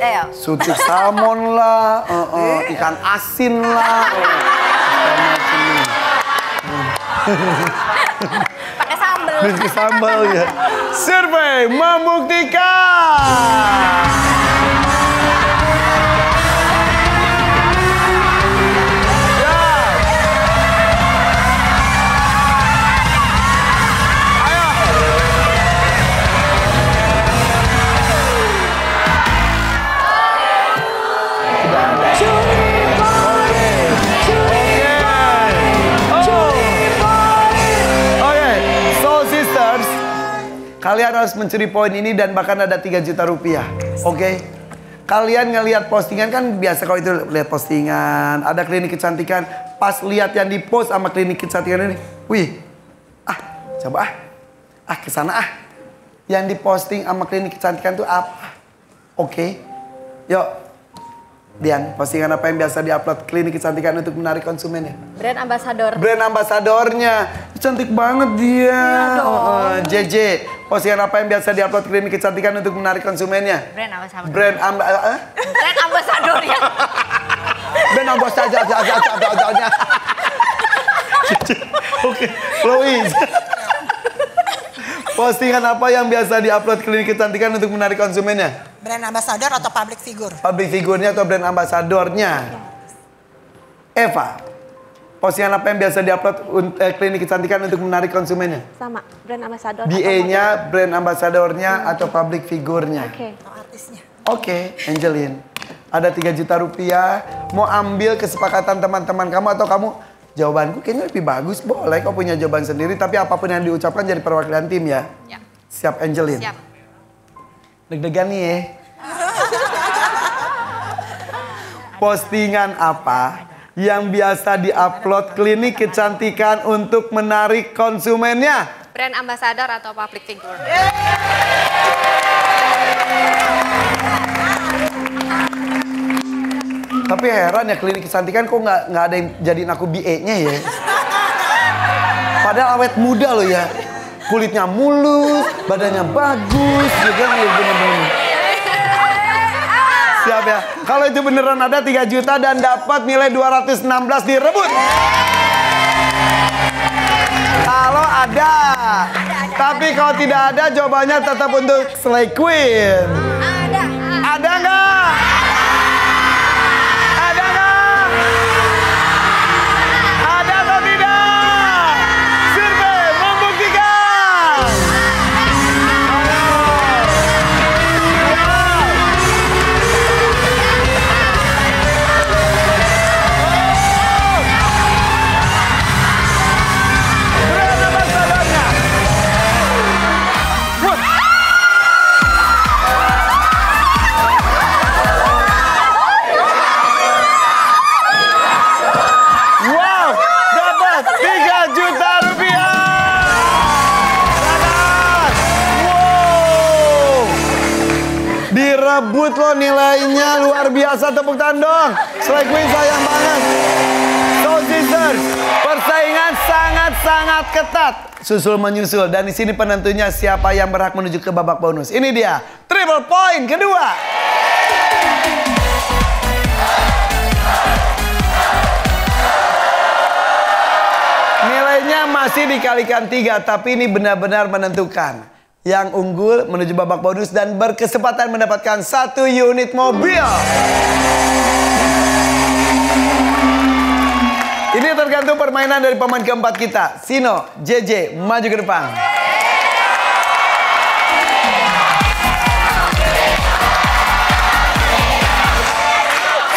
Ayo. Sucuk salmon lah, ikan asin lah. Pakai sambal. Pakai sambal ya. Survei membuktikan. Kalian harus mencuri poin ini dan bahkan ada 3 juta rupiah. Oke? Kalian ngelihat postingan kan biasa kalau itu lihat postingan, ada klinik kecantikan, pas lihat yang di-post sama klinik kecantikan ini, wih. Coba kesana Yang diposting sama klinik kecantikan itu apa? Oke. Yuk. Dian, postingan apa yang biasa diupload klinik kecantikan untuk menarik konsumennya? Brand ambassador. Brand ambasadornya. Cantik banget dia. JJ, postingan apa yang biasa diupload klinik kecantikan untuk menarik konsumennya? Brand ambassador. Brand ambasadornya. Brand ambasadornya. Oke, Louis. Postingan apa yang biasa diupload klinik kecantikan untuk menarik konsumennya? Brand ambassador atau public figure? Public figurnya atau brand ambasadornya? Eva, postingan apa yang biasa diupload klinik kecantikan untuk menarik konsumennya? Sama, brand ambassador. BA-nya, brand ambasadornya atau public figurnya? Oke. Artisnya. Oke, Angelin. Ada 3 juta rupiah. Mau ambil kesepakatan teman-teman kamu atau kamu? Jawabanku kayaknya lebih bagus. Boleh kau punya jawaban sendiri. Tapi apapun yang diucapkan jadi perwakilan tim ya. Ya. Siap, Angelin? Siap. Deg-degan nih ya. Postingan apa yang biasa diupload klinik kecantikan untuk menarik konsumennya? Brand ambassador atau public figure. Tapi heran ya klinik kecantikan kok nggak ada yang jadiin aku BA-nya ya. Padahal awet muda loh ya. Kulitnya mulus, badannya bagus, juga bener-bener. Siap ya. Kalau itu beneran ada 3 juta dan dapat nilai 216 direbut. Kalau ada. Tapi kalau tidak ada jawabannya tetap untuk Slay Queen. Ada nggak? Ada nggak? Ada atau tidak? Survei membuktikan. Brand ambasadornya. Wow, dapat 3 juta rupiah. Dapat. Wow. Direbut loh nilainya, luar biasa, tepuk tangan dong. Slay Queen sayang banget. So Sisters, persaingan sangat-sangat ketat. Susul menyusul dan di sini penentunya siapa yang berhak menuju ke babak bonus. Ini dia, triple point kedua. Nilainya masih dikalikan 3, tapi ini benar-benar menentukan. Yang unggul menuju babak bonus dan berkesempatan mendapatkan 1 unit mobil. Ini tergantung permainan dari pemain keempat kita. Sino, JJ, maju ke depan.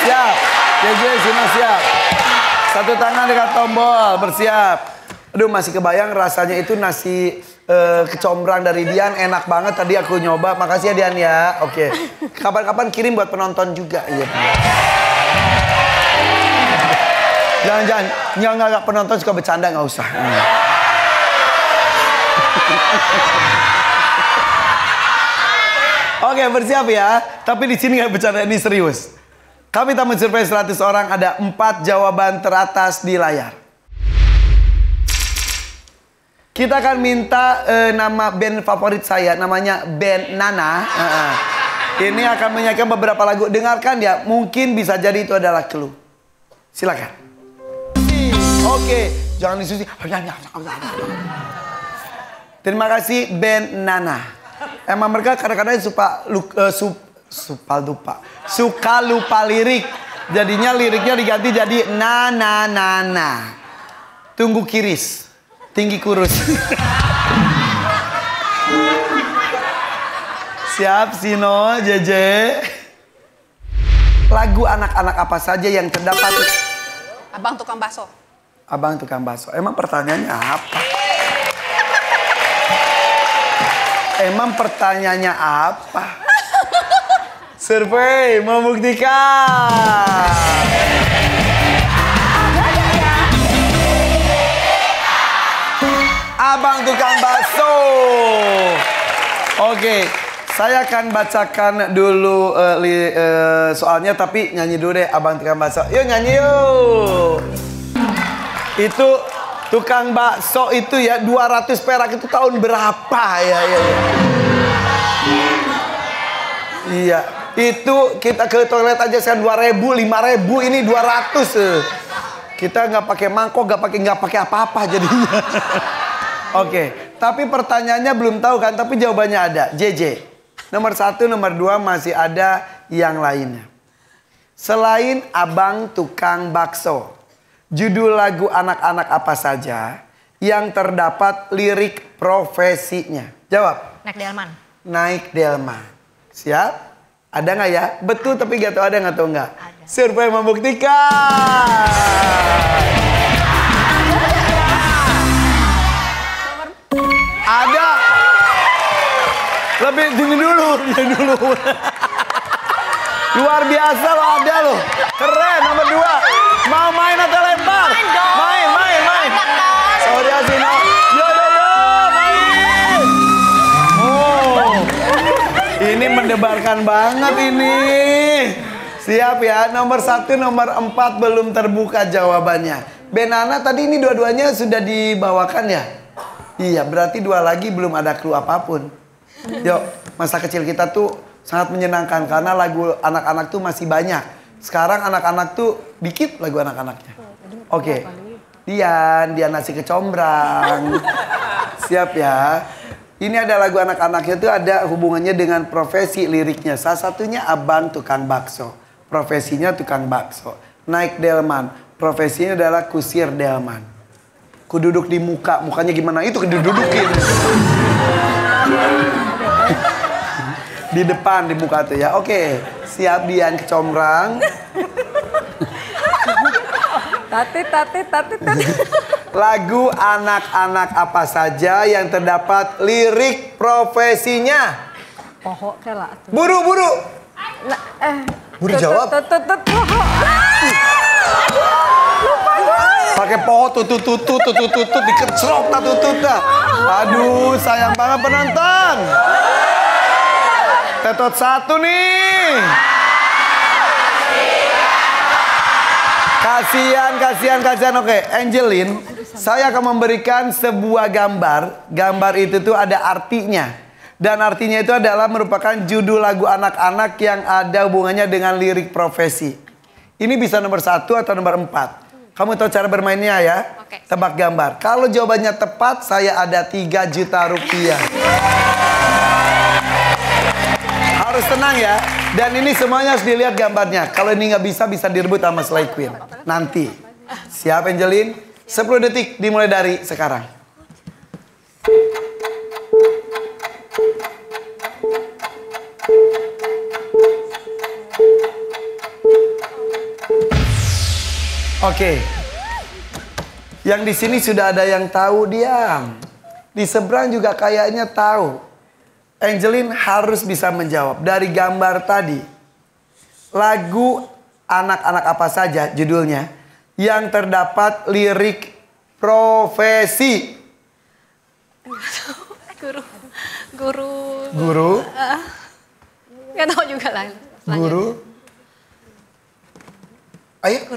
Siap, JJ, Sino siap. Satu tangan dekat tombol, bersiap. Aduh masih kebayang rasanya itu nasi kecombrang dari Dian. Enak banget tadi aku nyoba. Makasih ya Dian ya. Oke. Kapan-kapan kirim buat penonton juga. Iya. Jangan. Nggak penonton suka bercanda nggak usah. Oke bersiap ya. Tapi di sini nggak bercanda, ini serius. Kami tamu survei 100 orang, ada 4 jawaban teratas di layar. Kita akan minta nama band favorit saya, namanya band Nana. Ini akan menyanyikan beberapa lagu. Dengarkan ya, mungkin bisa jadi itu adalah clue. Silakan. Oke, jangan disusi. Terima kasih band Nana. Emang mereka kadang-kadang suka lupa lirik. Jadinya liriknya diganti jadi na. Tunggu kiris, tinggi kurus. Siap Sino, Jeje. Lagu anak-anak apa saja yang terdapat? Abang tukang bakso. Abang tukang bakso. Emang pertanyaannya apa? Survei membuktikan. Abang tukang bakso. Oke, saya akan bacakan dulu soalnya, tapi nyanyi dulu deh Abang tukang bakso. Yuk nyanyi yuk. Itu tukang bakso itu ya 200 perak itu tahun berapa ya? Iya, itu kita ke toilet aja sekarang 2.000, 5.000, ini 200. Kita nggak pakai mangkok, nggak pakai apa-apa jadinya. Oke, tapi pertanyaannya belum tahu kan? Tapi jawabannya ada. JJ, nomor 1, nomor 2 masih ada yang lainnya. Selain Abang tukang bakso, judul lagu anak-anak apa saja yang terdapat lirik profesinya? Jawab. Naik delman. Naik delman. Siap? Ada nggak ya? Betul tapi gak tahu ada nggak tahu nggak? Survei membuktikan. Ada. Lebih sini dulu. Luar biasa loh, ada loh. Keren, nomor 2. Mau main atau lempar? Main. Sorry Asino. Yo, main. Oh. Ini mendebarkan banget ini. Siap ya, nomor 1, nomor 4 belum terbuka jawabannya. Benana tadi ini dua-duanya sudah dibawakan ya? Iya, berarti 2 lagi belum ada clue apapun. Yuk, masa kecil kita tuh sangat menyenangkan karena lagu anak-anak tuh masih banyak. Sekarang anak-anak tuh dikit lagu anak-anaknya. Oke. Dian nasi kecombrang. Siap ya. Ini ada lagu anak-anaknya tuh ada hubungannya dengan profesi liriknya. Salah satunya Abang tukang bakso. Profesinya tukang bakso. Naik delman. Profesinya adalah kusir delman. Kududuk di mukanya gimana? Itu kedudukin. Di depan, di muka tuh ya. Oke, siap Dian kecombrang. Tati. Lagu anak-anak apa saja yang terdapat lirik profesinya? Pohok kelak. Buru. Buru jawab. Pakai pohon tutut dikecrok tututnya. Aduh, sayang banget penonton. Tetot 1 nih. Kasihan. Oke, Angelin, saya akan memberikan sebuah gambar. Gambar itu tuh ada artinya. Dan artinya itu adalah merupakan judul lagu anak-anak yang ada hubungannya dengan lirik profesi. Ini bisa nomor 1 atau nomor 4. Kamu tahu cara bermainnya ya? Oke. Tebak gambar. Kalau jawabannya tepat, saya ada 3 juta rupiah. Harus tenang ya. Dan ini semuanya harus dilihat gambarnya. Kalau ini nggak bisa direbut sama Slay Queen. Nanti. Siap Angelin? 10 detik dimulai dari sekarang. Oke. Yang di sini sudah ada yang tahu, diam. Di seberang juga kayaknya tahu. Angelin harus bisa menjawab. Dari gambar tadi, lagu anak-anak apa saja judulnya yang terdapat lirik profesi? Guru. Nggak tahu juga lah. Guru. Ayo.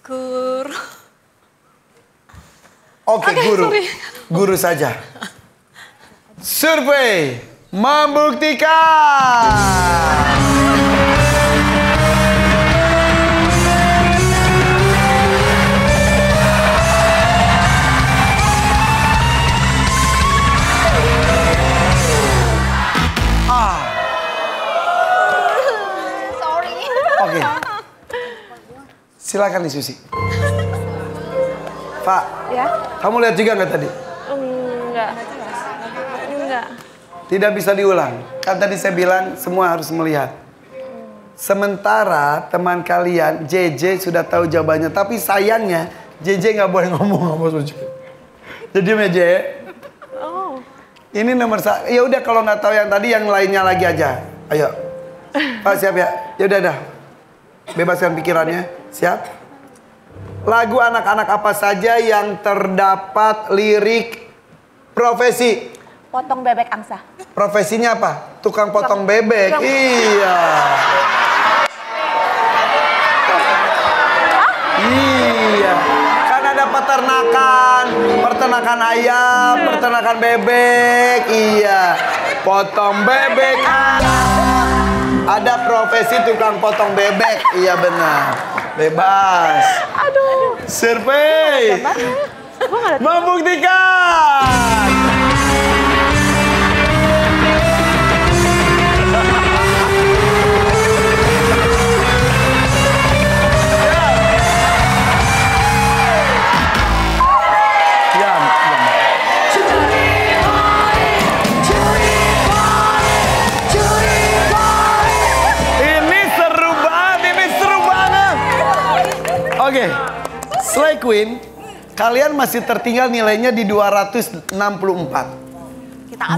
Guru. Oke, guru. sorry. Guru saja. Survei membuktikan. Oke. Silakan nih Susi. Pak. Ya? Kamu lihat juga nggak tadi? Enggak. Tidak bisa diulang. Kan tadi saya bilang semua harus melihat. Sementara teman kalian JJ sudah tahu jawabannya, tapi sayangnya JJ nggak boleh ngomong sama Susi. Jadi JJ. Oh. Ini nomor satu. Ya udah kalau nggak tahu yang tadi, yang lainnya lagi aja. Ayo. Pak siap ya? Ya udah dah. Bebaskan pikirannya. Siap? Lagu anak-anak apa saja yang terdapat lirik profesi? Potong bebek angsa. Profesinya apa? Tukang potong bebek. Iya. Iya. Kan ada peternakan ayam, peternakan bebek. Iya. Potong bebek. Ada profesi tukang potong bebek. Iya benar. Bebas. Aduh. Survei membuktikan. Oke, Slay Queen, kalian masih tertinggal nilainya di 264.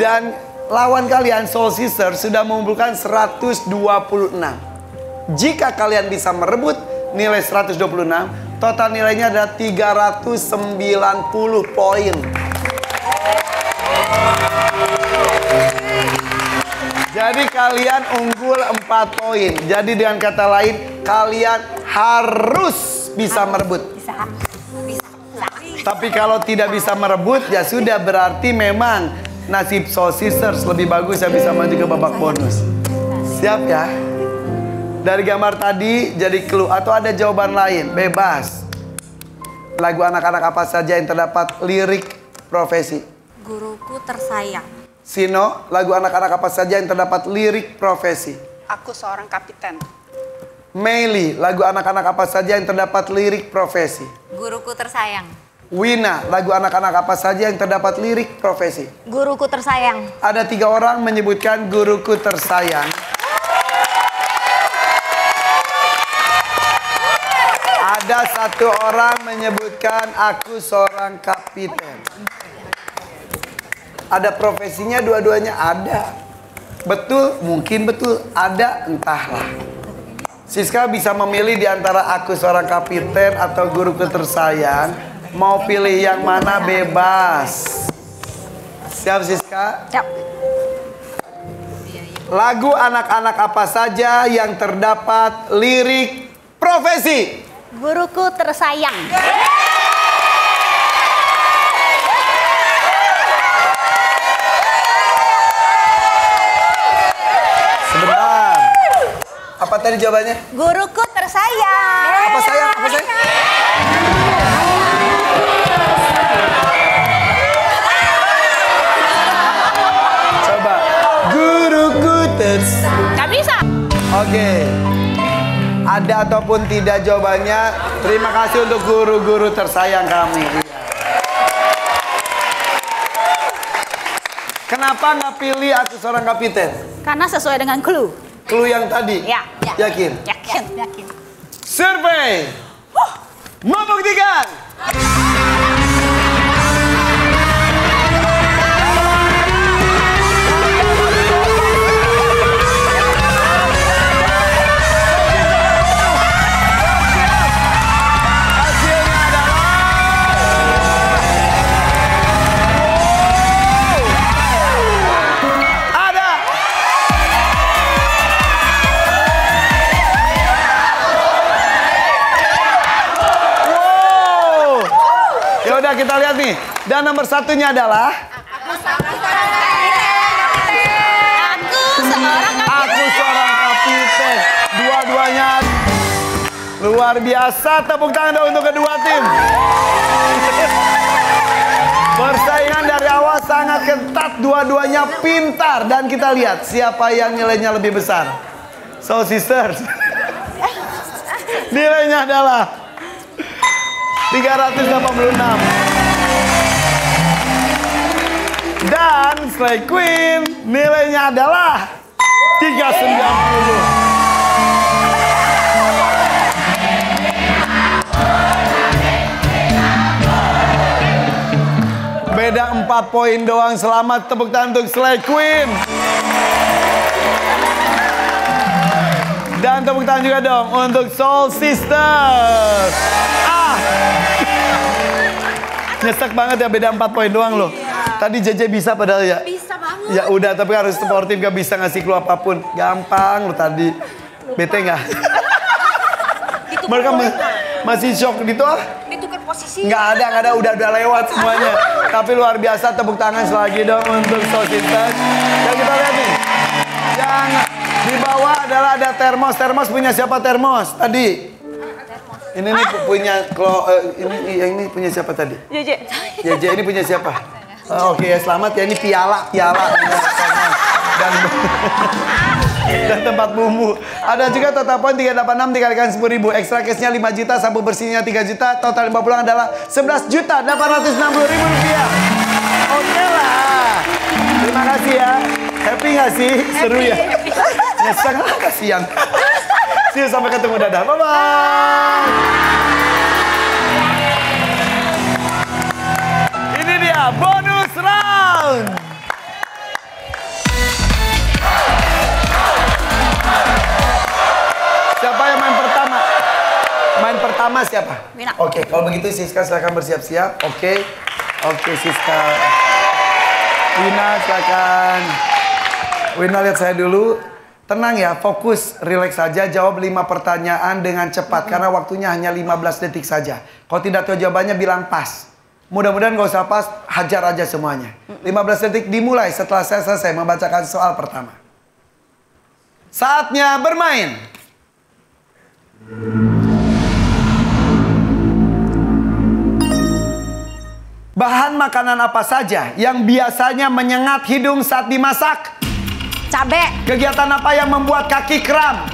Dan lawan kalian, Soul Sister, sudah mengumpulkan 126. Jika kalian bisa merebut nilai 126, total nilainya ada 390 poin. Jadi kalian unggul 4 poin. Jadi dengan kata lain, kalian harus bisa merebut. Bisa. Tapi kalau tidak bisa merebut, ya sudah, berarti memang nasib Soul Sisters lebih bagus, ya bisa maju ke babak bonus. Siap ya? Dari gambar tadi jadi clue atau ada jawaban lain, bebas. Lagu anak-anak apa saja yang terdapat lirik profesi? Guruku tersayang. Sino, lagu anak-anak apa saja yang terdapat lirik profesi? Aku seorang kapiten. Meili, lagu anak-anak apa saja yang terdapat lirik profesi? Guruku tersayang. Wina, lagu anak-anak apa saja yang terdapat lirik profesi? Guruku tersayang. Ada 3 orang menyebutkan guruku tersayang. Ada 1 orang menyebutkan aku seorang kapiten. Ada profesinya dua-duanya ada. Betul, mungkin betul. Ada, entahlah. Siska bisa memilih di antara aku seorang kapiten atau guruku tersayang. Mau pilih yang mana bebas. Siap Siska? Siap. Lagu anak-anak apa saja yang terdapat lirik profesi? Guruku tersayang. Sebentar. Apa tadi jawabannya? Guruku tersayang. Apa sayang? Apa sayang? Coba. Guruku tersayang. Gak bisa. Oke. Ada ataupun tidak jawabannya. Terima kasih untuk guru-guru tersayang kami. Kenapa nggak pilih aku seorang kapiten? Karena sesuai dengan clue. Clue yang tadi? Ya. Yakin? Yakin. Survei membuktikan. Ya udah kita lihat nih. Dan nomor satunya adalah Aku Seorang Kapiten. Dua-duanya luar biasa. Tepuk tangan dong untuk kedua tim. Persaingan dari awal sangat ketat. Dua-duanya pintar. Dan kita lihat siapa yang nilainya lebih besar. So sisters, nilainya adalah 386. Dan Slay Queen nilainya adalah 390. Beda 4 poin doang. Selamat, tepuk tangan untuk Slay Queen. Dan tepuk tangan juga dong untuk Soul Sisters. Nyesek banget ya, beda 4 poin doang loh. Tadi JJ bisa padahal ya. Bisa banget. Ya udah, tapi harus sportif, gak bisa ngasih clue apapun. Gampang lo tadi. Bete nggak? Mereka masih shock gitu ah. Ditukar posisi. Nggak ada, udah lewat semuanya. Tapi luar biasa, tepuk tangan selagi dong untuk Soul Sisters. Dan kita lihat nih, yang di bawah adalah ada termos. Termos punya siapa termos tadi? Ini nih punya ini punya siapa tadi? JJ ini punya siapa? Oke, selamat ya, ini piala dan tempat bumbu. Ada juga total poin 386 dikalikan 10.000. Extra cashnya 5 juta, sabu bersihnya 3 juta. Total 5 pulang adalah 11.860.000 rupiah. Oke lah. Terima kasih ya. Happy nggak sih? Seru ya? Nyesek lah, kasihan. See you, sampai ketemu, dadah. Bye-bye. Ini dia bonus round. Siapa yang main pertama? Main pertama siapa? Wina. Oke, kalau begitu Siska silakan bersiap-siap. Oke, Siska. Wina silakan. Wina lihat saya dulu. Tenang ya, fokus, rileks saja. Jawab 5 pertanyaan dengan cepat. Karena waktunya hanya 15 detik saja. Kalau tidak tahu jawabannya bilang pas. Mudah-mudahan gak usah pas, hajar aja semuanya. 15 detik dimulai setelah saya selesai membacakan soal pertama. Saatnya bermain. Bahan makanan apa saja yang biasanya menyengat hidung saat dimasak? Cabe. Kegiatan apa yang membuat kaki kram?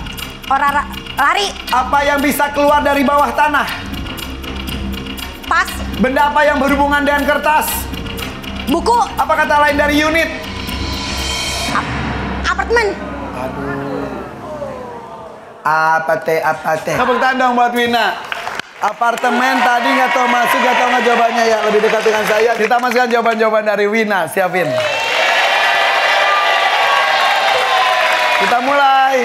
Lari. Apa yang bisa keluar dari bawah tanah? Pas. Benda apa yang berhubungan dengan kertas? Buku. Apa kata lain dari unit? Apartemen. Apa teh? Tepuk tangan dong buat Wina. Apartemen tadi nggak tahu masuk, nggak tahu nggak jawabannya ya. Lebih dekat dengan saya. Kita masukkan jawaban-jawaban dari Wina. Siapin. Kita mulai.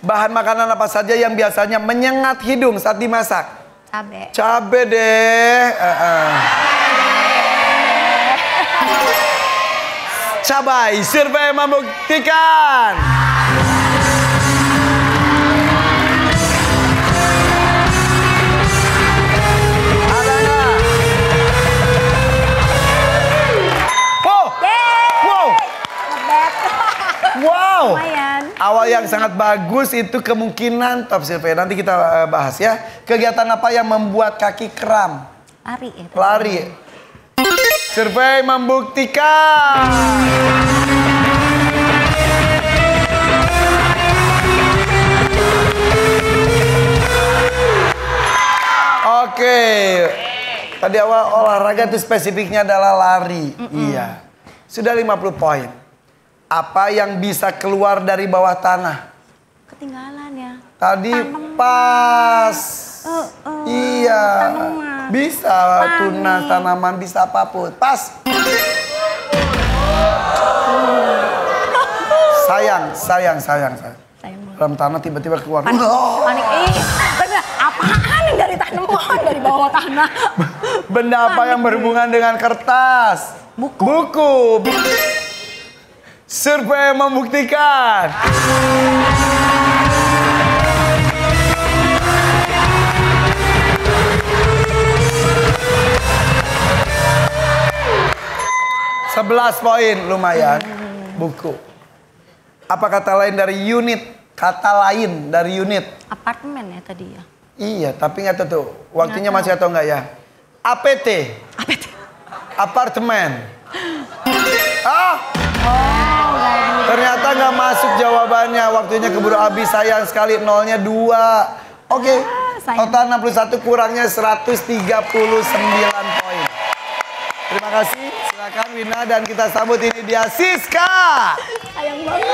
Bahan makanan apa saja yang biasanya menyengat hidung saat dimasak? Cabe. Cabe deh. Cabai, survei membuktikan. Ada nggak? Wow. Lumayan. Awal yang sangat bagus itu kemungkinan top survei. Nanti kita bahas ya. Kegiatan apa yang membuat kaki kram? Lari. Lari. Survei membuktikan. Oke. Tadi awal olahraga itu spesifiknya adalah lari. Iya. Sudah 50 poin. Apa yang bisa keluar dari bawah tanah? Ketinggalan ya. Tadi pas. Iya. Tanaman. Bisa tunas, tanaman, bisa apapun. Pas. Sayang. Dalam tanah tiba-tiba keluar. Panik. Bener. Apaan yang dari tanaman, dari bawah tanah? Benda apa yang berhubungan dengan kertas? Buku. Survei membuktikan. 11 poin, lumayan. Buku. Apa kata lain dari unit? Kata lain dari unit. Apartemen ya tadi ya. Iya, tapi nggak tahu tuh. Waktunya masih atau enggak ya? APT. APT. Apartemen. Ternyata nggak masuk jawabannya. Waktunya keburu habis, sayang sekali. Nolnya 2. Oke. Total 61 kurangnya 139 poin. Terima kasih. Silakan Wina dan kita sambut ini dia Siska. Sayang banget.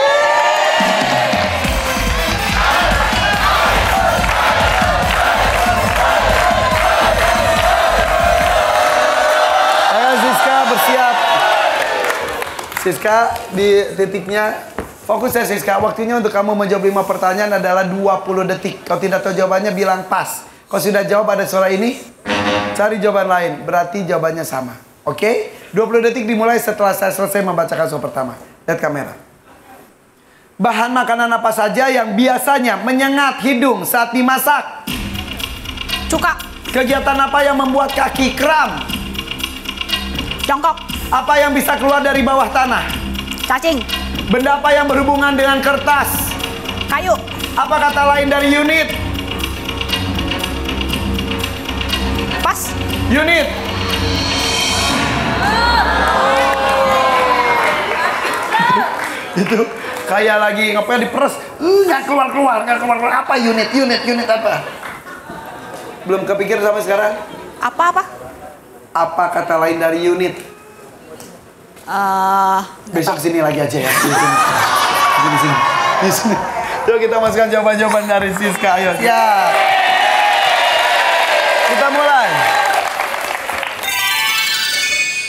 Ayo Siska bersiap. Siska di titiknya. Fokus ya Siska. Waktunya untuk kamu menjawab 5 pertanyaan adalah 20 detik. Kalau tidak tahu jawabannya bilang pas. Kalau sudah jawab ada suara ini, cari jawaban lain. Berarti jawabannya sama. Oke? 20 detik dimulai setelah saya selesai membacakan soal pertama. Lihat kamera. Bahan makanan apa saja yang biasanya menyengat hidung saat dimasak? Cuka. Kegiatan apa yang membuat kaki kram? Jongkok. Apa yang bisa keluar dari bawah tanah? Cacing. Benda apa yang berhubungan dengan kertas? Kayu. Apa kata lain dari unit? Pas. Unit. Itu kayak lagi ngapain diperes, nggak keluar. Apa unit apa? Belum kepikir sampai sekarang? Apa? Apa kata lain dari unit? Besok sini lagi aja ya. Di sini. Yuk kita masukkan jawaban-jawaban dari Siska. Ayo. Ya. Kita mulai.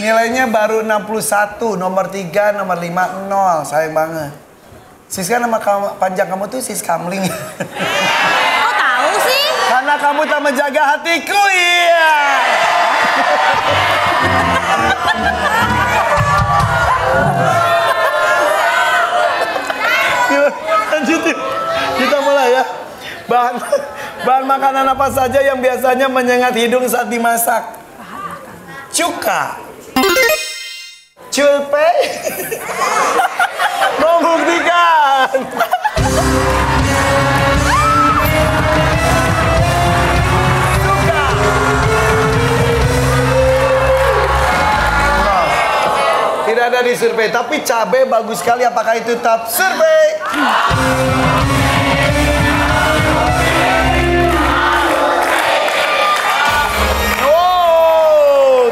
Nilainya baru 61, nomor 3, nomor 5, 0. Sayang banget. Siska, nama kamu, panjang kamu tuh Siskamling. Kok tahu sih? Karena kamu tak menjaga hatiku, iya. Lanjutin. Kita mulai ya. Bahan makanan apa saja yang biasanya menyengat hidung saat dimasak? Cuka. Culpe. Membuktikan. Cuka. Tidak ada di survei, tapi cabai bagus sekali. Apakah itu top survei?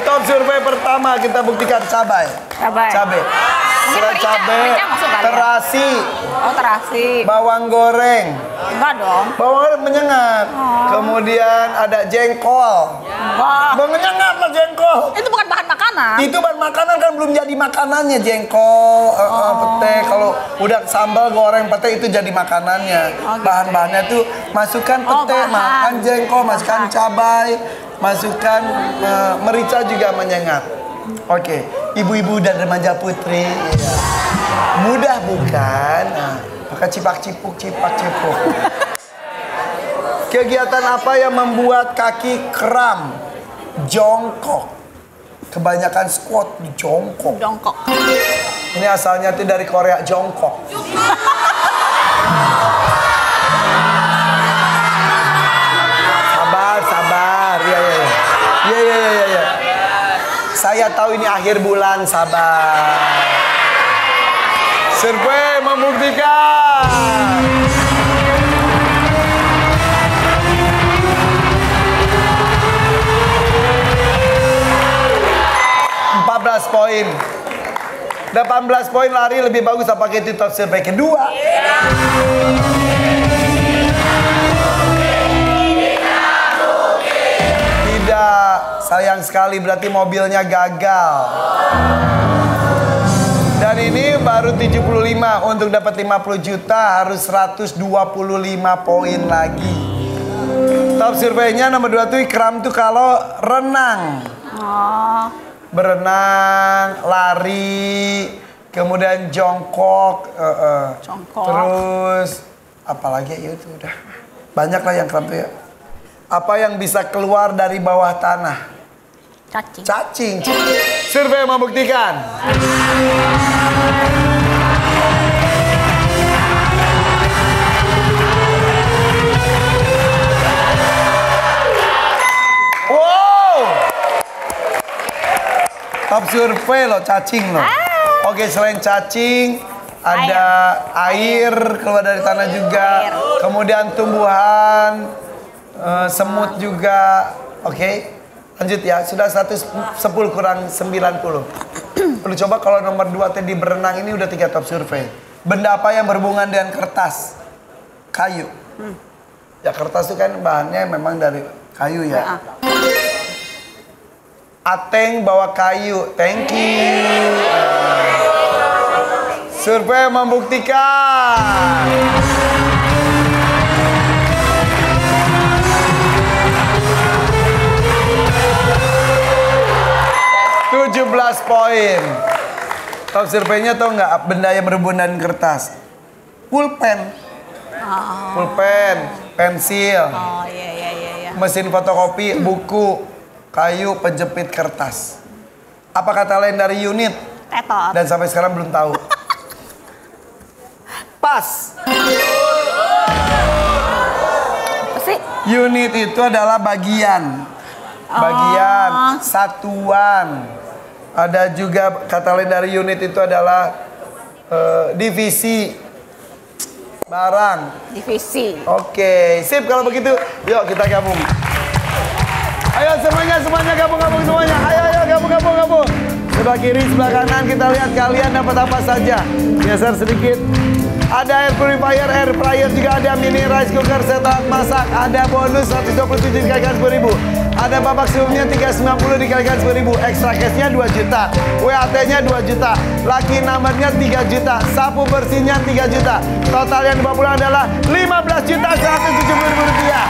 Top survei pertama kita buktikan cabai. Cabai. Selain cabai, terasi. Oh, terasi. Bawang goreng. Enggak dong. Bawang goreng menyengat. Kemudian ada jengkol. Wah. Menyengat lah jengkol. Itu bukan bahan makanan. Itu bahan makanan kan belum jadi makanannya jengkol, pete. Kalau udah sambal goreng pete itu jadi makanannya. Bahan-bahannya tuh masukkan pete, makan jengkol, masukkan cabai, masukkan merica juga menyengat. Oke, ibu-ibu dan remaja putri, ya. Mudah bukan? Nah, maka cipak-cipuk. Kegiatan apa yang membuat kaki kram? Jongkok. Kebanyakan squat di jongkok. Ini asalnya tuh dari Korea, jongkok. Sabar. Ya. Saya tahu ini akhir bulan, sabar. Survei membuktikan. Poin. 18 poin lari lebih bagus apa itu top survei kedua? Tidak, sayang sekali berarti mobilnya gagal. Dan ini baru 75, untuk dapat 50 juta harus 125 poin lagi. Top surveinya nomor 2 tuh kram tuh kalau renang. Berenang, lari, kemudian jongkok, terus apalagi ya itu udah banyak lah yang kram tuh ya. Apa yang bisa keluar dari bawah tanah? Cacing. Cacing. Survei membuktikan. Wow. Top survei loh, cacing loh. Oke, selain cacing, ada air keluar dari tanah juga. Kemudian tumbuhan, semut juga. Oke, lanjut ya. Sudah 110 kurang 90. Perlu coba kalau nomor 2 tadi berenang ini udah 3 top survei. Benda apa yang berhubungan dengan kertas? Kayu. Ya kertas itu kan bahannya memang dari kayu ya. Ateng bawa kayu. Thank you. Survei membuktikan. $17 poin. Top surveinya tau nggak benda yang berhubungan dengan kertas? Pulpen. Pulpen, pensil. Oh iya. Mesin fotokopi, buku, kayu, penjepit kertas. Apa kata lain dari unit? Tetot. Dan sampai sekarang belum tahu. Pas. Apa sih? Unit itu adalah bagian. Bagian, satuan. Ada juga kata lain dari unit itu adalah divisi. Barang. Divisi. Oke, sip kalau begitu. Yuk kita gabung. Ayo semuanya gabung semuanya. Ayo gabung. Sebelah kiri, sebelah kanan kita lihat kalian dapat apa saja. Geser sedikit. Ada air purifier, air fryer juga ada, mini rice cooker, set alat masak, ada bonus 127 dikalikan 10.000. Ada babak sebelumnya 390 dikalikan 10.000. Extra cashnya 2 juta. WAT-nya 2 juta. Lucky number-nya 3 juta. Sapu bersihnya 3 juta. Total yang dibawa pulang adalah 15 juta 170.000 rupiah.